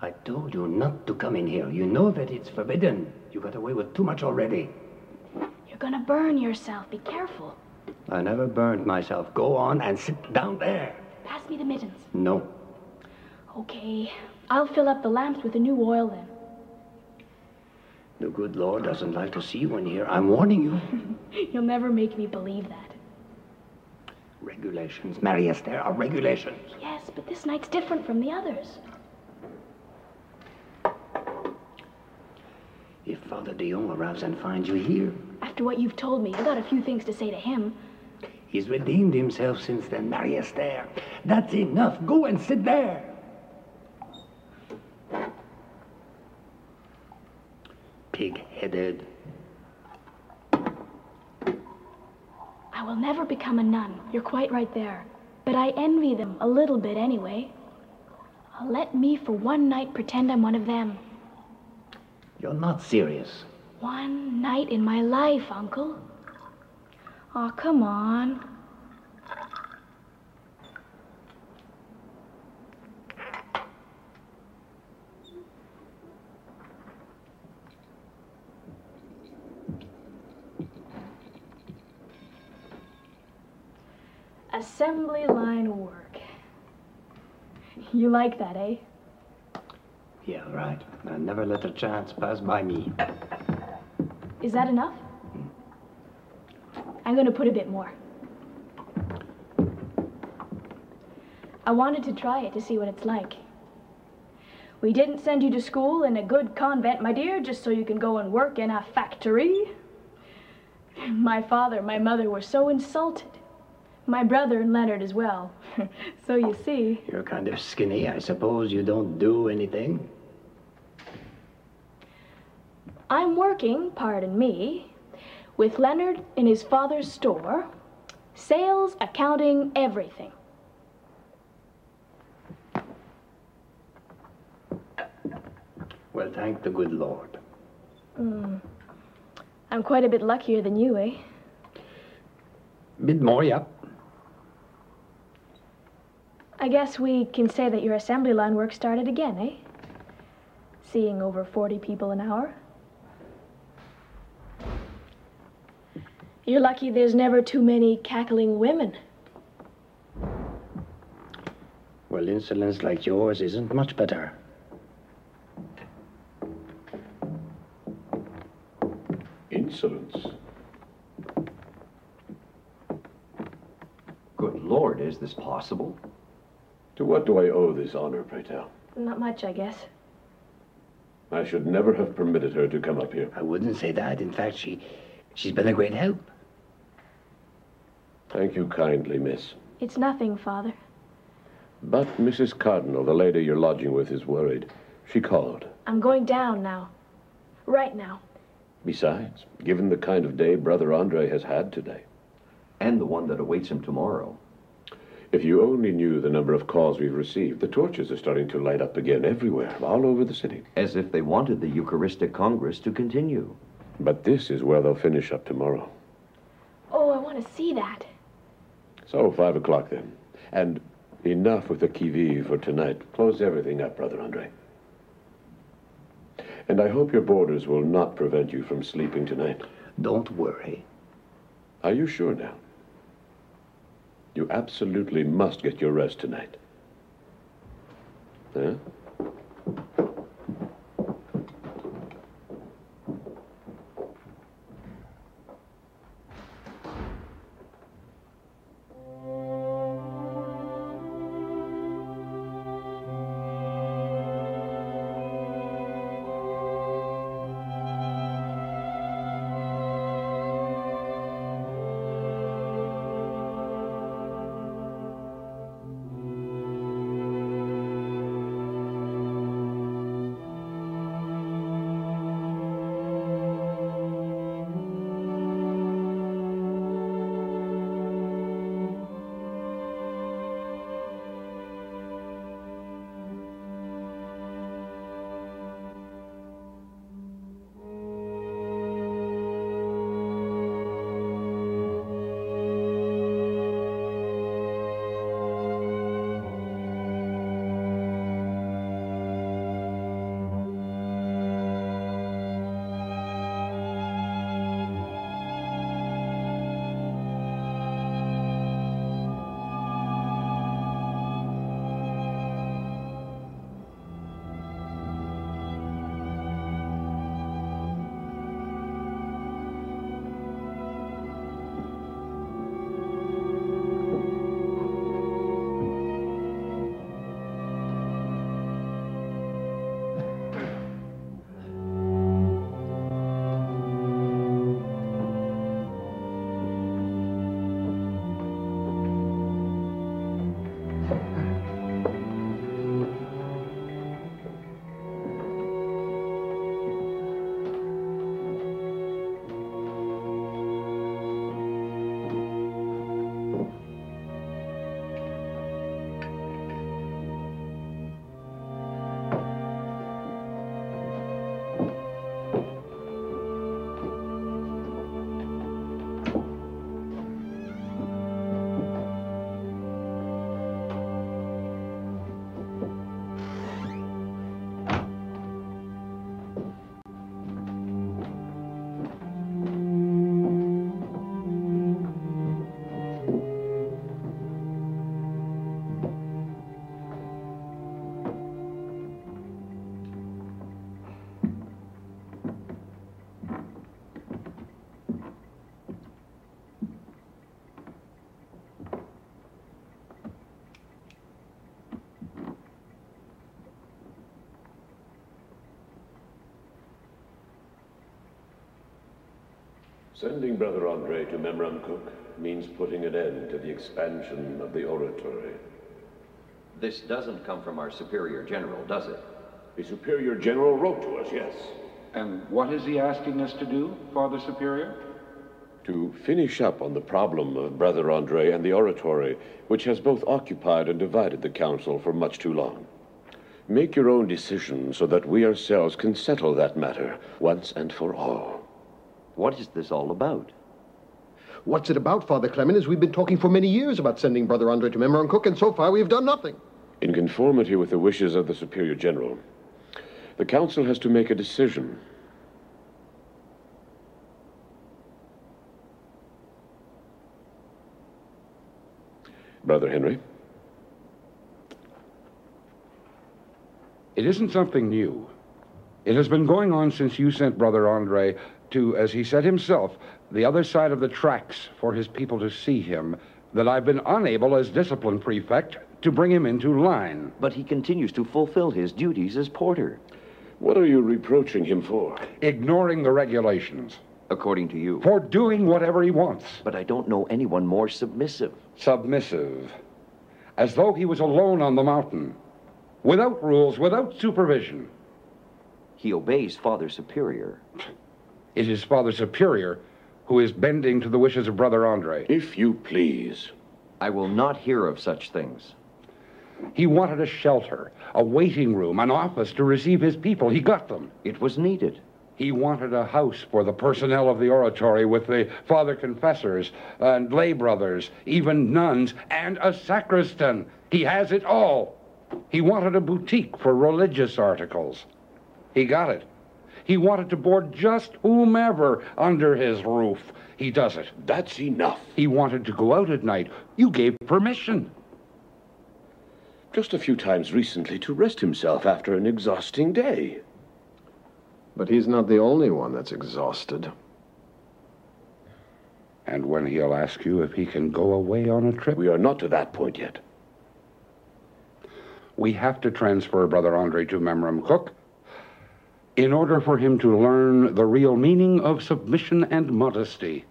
I told you not to come in here. You know that it's forbidden. You got away with too much already. You're gonna burn yourself. Be careful. I never burned myself. Go on and sit down there. Pass me the mittens. No. Okay. I'll fill up the lamps with the new oil then. The good Lord doesn't like to see one here. I'm warning you. You'll never make me believe that. Regulations. Marius, there are regulations. Yes, but this night's different from the others. If Father Dion arrives and finds you here... After what you've told me, I got a few things to say to him. He's redeemed himself since then. Marius, there. That's enough. Go and sit there. Pig-headed. I will never become a nun. You're quite right there. But I envy them a little bit anyway. Let me for one night pretend I'm one of them. You're not serious. One night in my life, Uncle. Aw, come on. Assembly line work. You like that, eh? Yeah, right. I never let a chance pass by me. Is that enough? I'm going to put a bit more. I wanted to try it to see what it's like. We didn't send you to school in a good convent, my dear, just so you can go and work in a factory. My father, my mother were so insulted. My brother and Leonard as well. So you see... You're kind of skinny. I suppose you don't do anything? I'm working, pardon me, with Leonard in his father's store. Sales, accounting, everything. Well, thank the good Lord. I'm quite a bit luckier than you, eh? Bit more, yeah. I guess we can say that your assembly line work started again, eh? Seeing over 40 people an hour. You're lucky there's never too many cackling women. Well, insolence like yours isn't much better. Insolence? Good Lord, is this possible? To what do I owe this honor, pray tell? Not much, I guess. I should never have permitted her to come up here. I wouldn't say that. In fact, she's been a great help. Thank you kindly, miss. It's nothing, Father. But Mrs. Cardinal, the lady you're lodging with, is worried. She called. I'm going down now. Right now. Besides, given the kind of day Brother Andre has had today. And the one that awaits him tomorrow. If you only knew the number of calls we've received, the torches are starting to light up again everywhere, all over the city. As if they wanted the Eucharistic Congress to continue. But this is where they'll finish up tomorrow. Oh, I want to see that. So, 5 o'clock then. And enough with the qui-vive for tonight. Close everything up, Brother Andre. And I hope your boarders will not prevent you from sleeping tonight. Don't worry. Are you sure now? You absolutely must get your rest tonight. Huh? Sending Brother Andre to Memramcook means putting an end to the expansion of the oratory. This doesn't come from our Superior General, does it? The Superior General wrote to us, yes. And what is he asking us to do, Father Superior? To finish up on the problem of Brother Andre and the oratory, which has both occupied and divided the council for much too long. Make your own decision so that we ourselves can settle that matter once and for all. What is this all about? What's it about, Father Clement, is we've been talking for many years about sending Brother Andre to Memramcook, and so far we've done nothing. In conformity with the wishes of the Superior General, the council has to make a decision. Brother Henry? It isn't something new. It has been going on since you sent Brother Andre to, as he said himself, the other side of the tracks for his people to see him, that I've been unable as discipline prefect to bring him into line. But he continues to fulfill his duties as porter. What are you reproaching him for? Ignoring the regulations. According to you. For doing whatever he wants. But I don't know anyone more submissive. Submissive. As though he was alone on the mountain. Without rules, without supervision. He obeys Father Superior. It is Father Superior who is bending to the wishes of Brother Andre. If you please. I will not hear of such things. He wanted a shelter, a waiting room, an office to receive his people. He got them. It was needed. He wanted a house for the personnel of the oratory with the father confessors and lay brothers, even nuns, and a sacristan. He has it all. He wanted a boutique for religious articles. He got it. He wanted to board just whomever under his roof. He does it. That's enough. He wanted to go out at night. You gave permission. Just a few times recently to rest himself after an exhausting day. But he's not the only one that's exhausted. And when he'll ask you if he can go away on a trip? We are not to that point yet. We have to transfer Brother Andre to Memramcook in order for him to learn the real meaning of submission and modesty.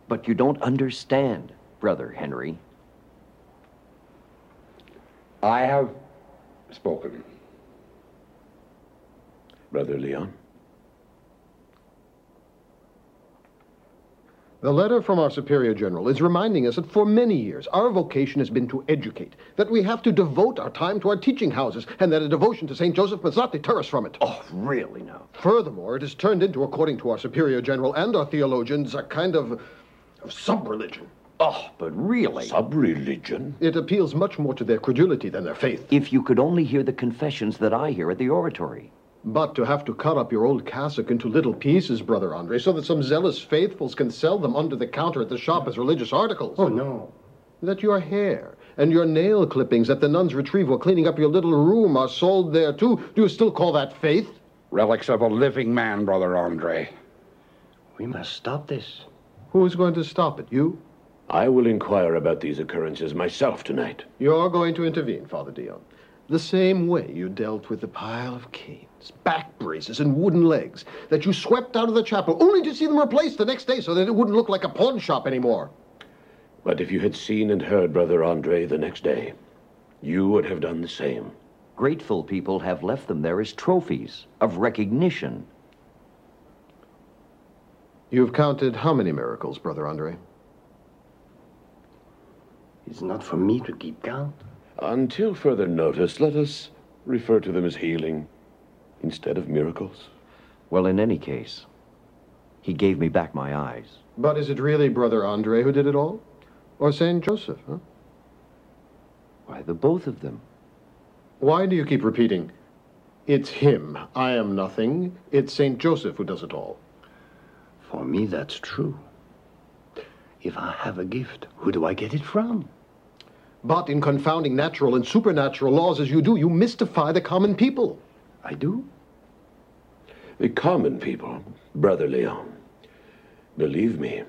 But you don't understand, Brother Henry. I have spoken. Brother Leon? The letter from our Superior General is reminding us that for many years our vocation has been to educate, that we have to devote our time to our teaching houses, and that a devotion to St. Joseph must not deter us from it. Oh, really now? Furthermore, it has turned into, according to our Superior General and our theologians, a kind of sub-religion. Oh, but really? Sub-religion? It appeals much more to their credulity than their faith. If you could only hear the confessions that I hear at the oratory. But to have to cut up your old cassock into little pieces, Brother Andre, so that some zealous faithfuls can sell them under the counter at the shop as religious articles. Oh, no. That your hair and your nail clippings that the nuns retrieve while cleaning up your little room are sold there, too. Do you still call that faith? Relics of a living man, Brother Andre. We must stop this. Who's going to stop it? You? I will inquire about these occurrences myself tonight. You're going to intervene, Father Dion. The same way you dealt with the pile of canes, back braces, and wooden legs that you swept out of the chapel, only to see them replaced the next day so that it wouldn't look like a pawn shop anymore. But if you had seen and heard Brother Andre the next day, you would have done the same. Grateful people have left them there as trophies of recognition. You've counted how many miracles, Brother Andre? It's not for me to keep count. Until further notice, let us refer to them as healing instead of miracles. Well, in any case, he gave me back my eyes. But is it really Brother Andre who did it all? Or St. Joseph, huh? Why, the both of them. Why do you keep repeating, it's him, I am nothing, it's St. Joseph who does it all? For me, that's true. If I have a gift, who do I get it from? But in confounding natural and supernatural laws as you do, you mystify the common people. I do? The common people, Brother Leon, believe me,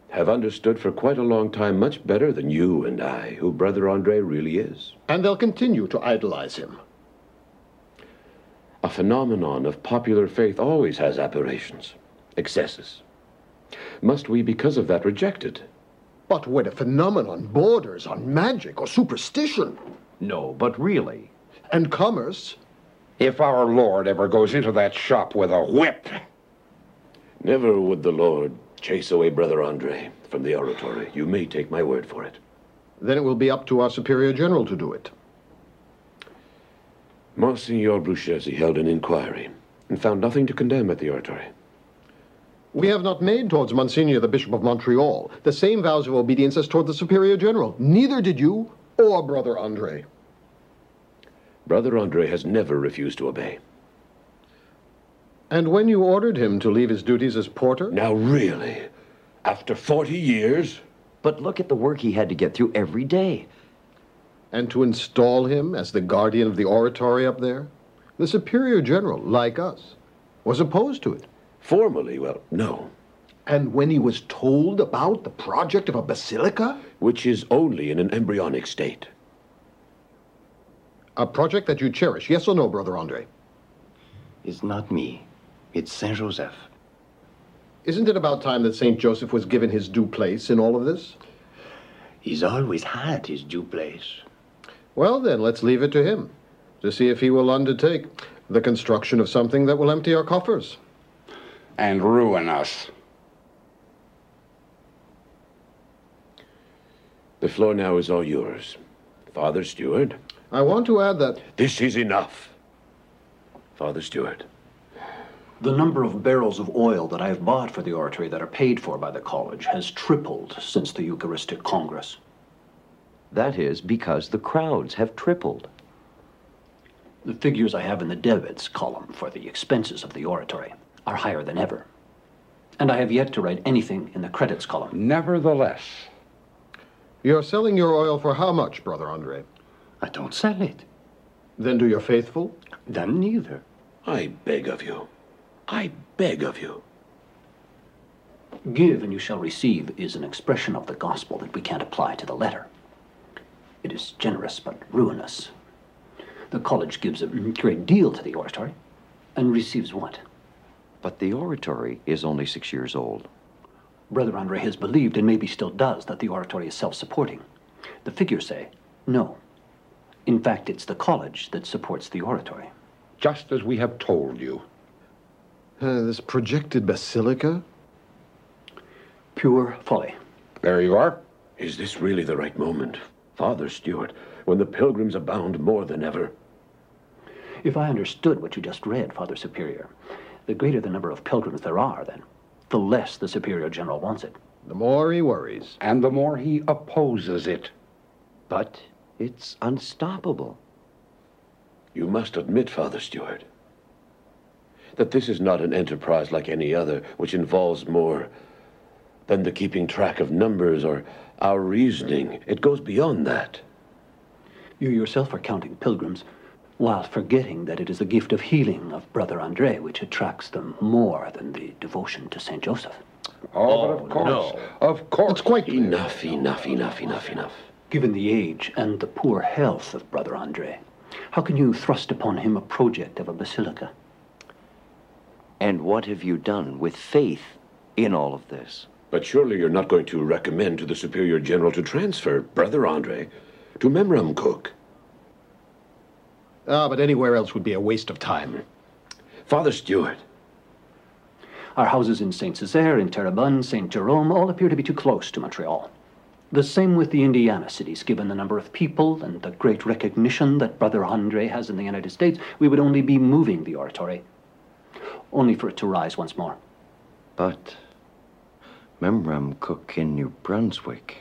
have understood for quite a long time much better than you and I who Brother Andre really is. And they'll continue to idolize him. A phenomenon of popular faith always has aberrations, excesses. Must we, because of that, reject it? But when a phenomenon borders on magic or superstition. No, but really. And commerce. If our Lord ever goes into that shop with a whip. Never would the Lord chase away Brother Andre from the oratory. You may take my word for it. Then it will be up to our Superior General to do it. Monsignor Bruchesi held an inquiry and found nothing to condemn at the oratory. We have not made towards Monsignor the Bishop of Montreal the same vows of obedience as toward the Superior General. Neither did you or Brother Andre. Brother Andre has never refused to obey. And when you ordered him to leave his duties as porter? Now really? After 40 years? But look at the work he had to get through every day. And to install him as the guardian of the oratory up there? The Superior General, like us, was opposed to it. Formally, well, no. And when he was told about the project of a basilica? Which is only in an embryonic state. A project that you cherish, yes or no, Brother Andre? It's not me. It's Saint Joseph. Isn't it about time that Saint Joseph was given his due place in all of this? He's always had his due place. Well, then, let's leave it to him to see if he will undertake the construction of something that will empty our coffers. And ruin us. The floor now is all yours. Father Stewart. I want to add that... This is enough. Father Stewart. The number of barrels of oil that I have bought for the oratory that are paid for by the college has tripled since the Eucharistic Congress. That is because the crowds have tripled. The figures I have in the debits column for the expenses of the oratory are higher than ever. And I have yet to write anything in the credits column. Nevertheless. You're selling your oil for how much, Brother Andre? I don't sell it. Then do your faithful? Then neither. I beg of you. I beg of you. Give and you shall receive is an expression of the gospel that we can't apply to the letter. It is generous but ruinous. The college gives a great deal to the oratory and receives what? But the oratory is only 6 years old. Brother Andre has believed, and maybe still does, that the oratory is self-supporting. The figures say no. In fact, it's the college that supports the oratory. Just as we have told you. This projected basilica? Pure folly. There you are. Is this really the right moment, Father Stewart, when the pilgrims abound more than ever? If I understood what you just read, Father Superior, the greater the number of pilgrims there are, then, the less the Superior General wants it. The more he worries. And the more he opposes it. But it's unstoppable. You must admit, Father Stewart, that this is not an enterprise like any other, which involves more than the keeping track of numbers or our reasoning. It goes beyond that. You yourself are counting pilgrims, while forgetting that it is the gift of healing of Brother Andre which attracts them more than the devotion to Saint Joseph. Oh, but of course. No. Of course. It's quite enough. Given the age and the poor health of Brother Andre, how can you thrust upon him a project of a basilica? And what have you done with faith in all of this? But surely you're not going to recommend to the Superior General to transfer Brother Andre to Memramcook. But anywhere else would be a waste of time. Father Stewart. Our houses in Saint Césaire, in Terrebonne, Saint Jerome, all appear to be too close to Montreal. The same with the Indiana cities. Given the number of people and the great recognition that Brother Andre has in the United States, we would only be moving the oratory, only for it to rise once more. But Memramcook in New Brunswick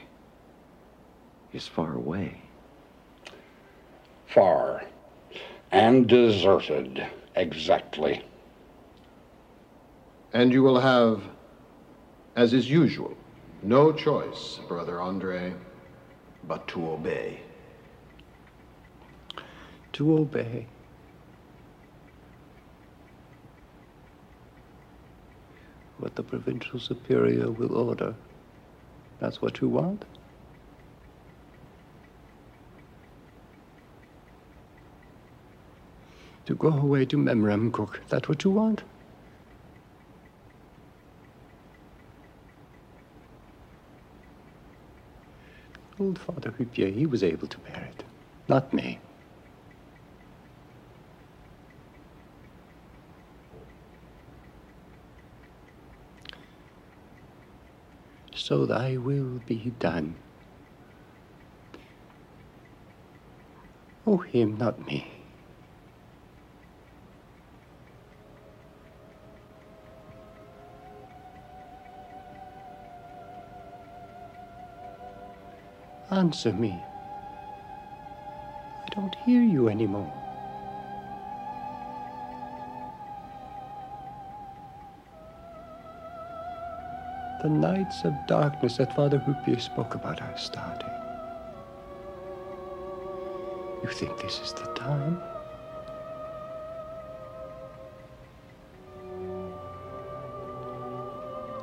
is far away. Far. And deserted. Exactly. And you will have, as is usual, no choice, Brother Andre, but to obey. To obey. What the provincial superior will order. That's what you want? To go away to Memramcook. That's what you want? told Father Huppier he was able to bear it, not me. So thy will be done. Oh, him, not me. Answer me. I don't hear you anymore. The nights of darkness that Father Huppier spoke about are starting. You think this is the time?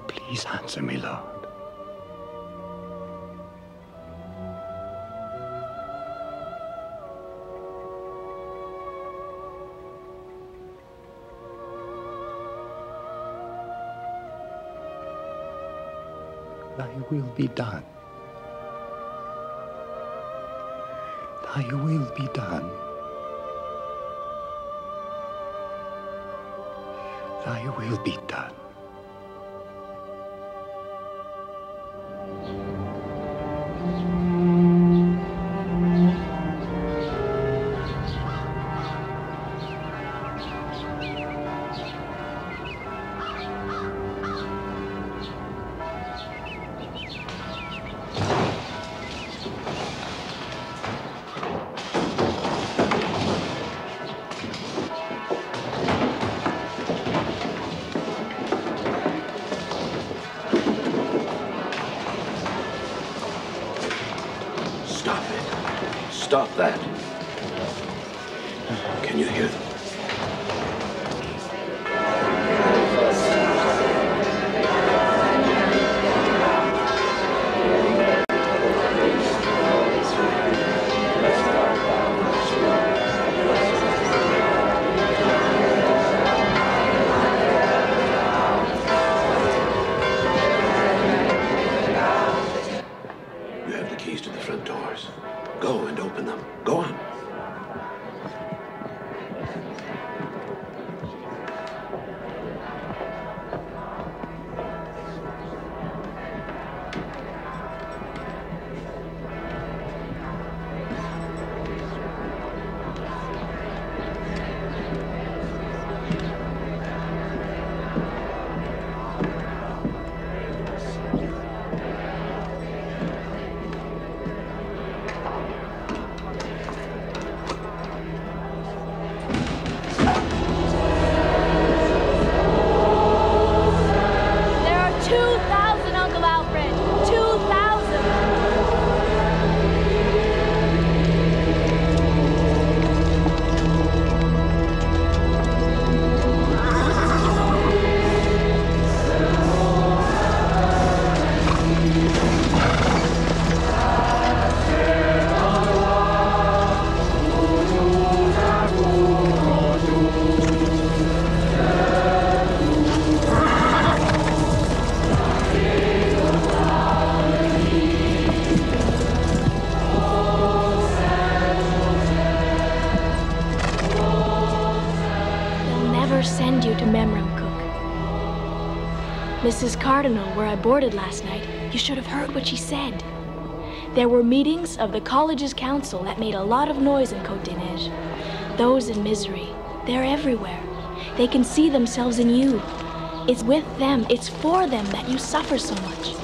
Please answer me, Lord. Thy will be done. Thy will be done. Thy will be done. Stop that. Can you hear them? You have the keys to the front doors. Go and open them. Go on. Send you to Memram, Cook. Mrs. Cardinal, where I boarded last night, you should have heard what she said. There were meetings of the college's council that made a lot of noise in Côte-des-Neiges. Those in misery, they're everywhere. They can see themselves in you. It's with them, it's for them that you suffer so much.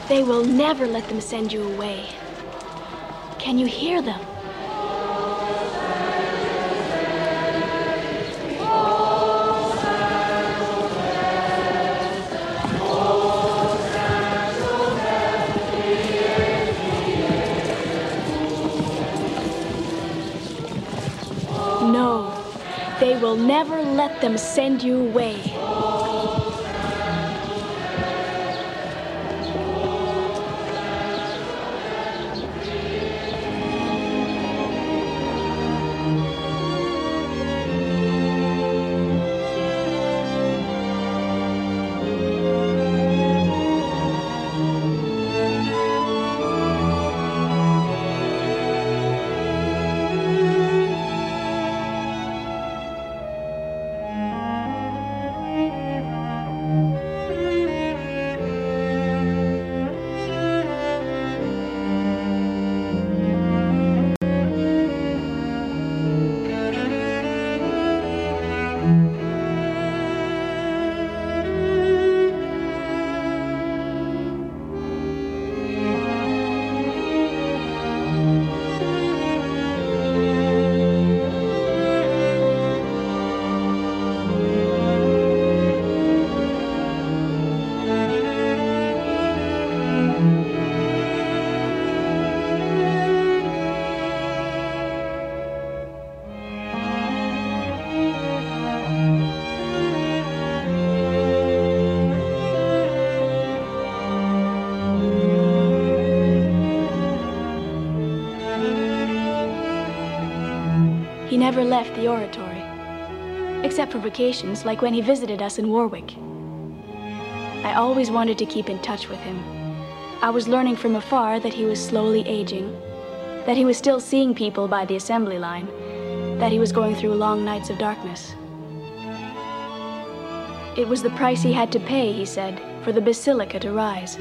They will never let them send you away. Can you hear them? No, they will never let them send you away. never left the oratory, except for vacations, like when he visited us in Warwick. I always wanted to keep in touch with him. I was learning from afar that he was slowly aging, that he was still seeing people by the assembly line, that he was going through long nights of darkness. It was the price he had to pay, he said, for the basilica to rise.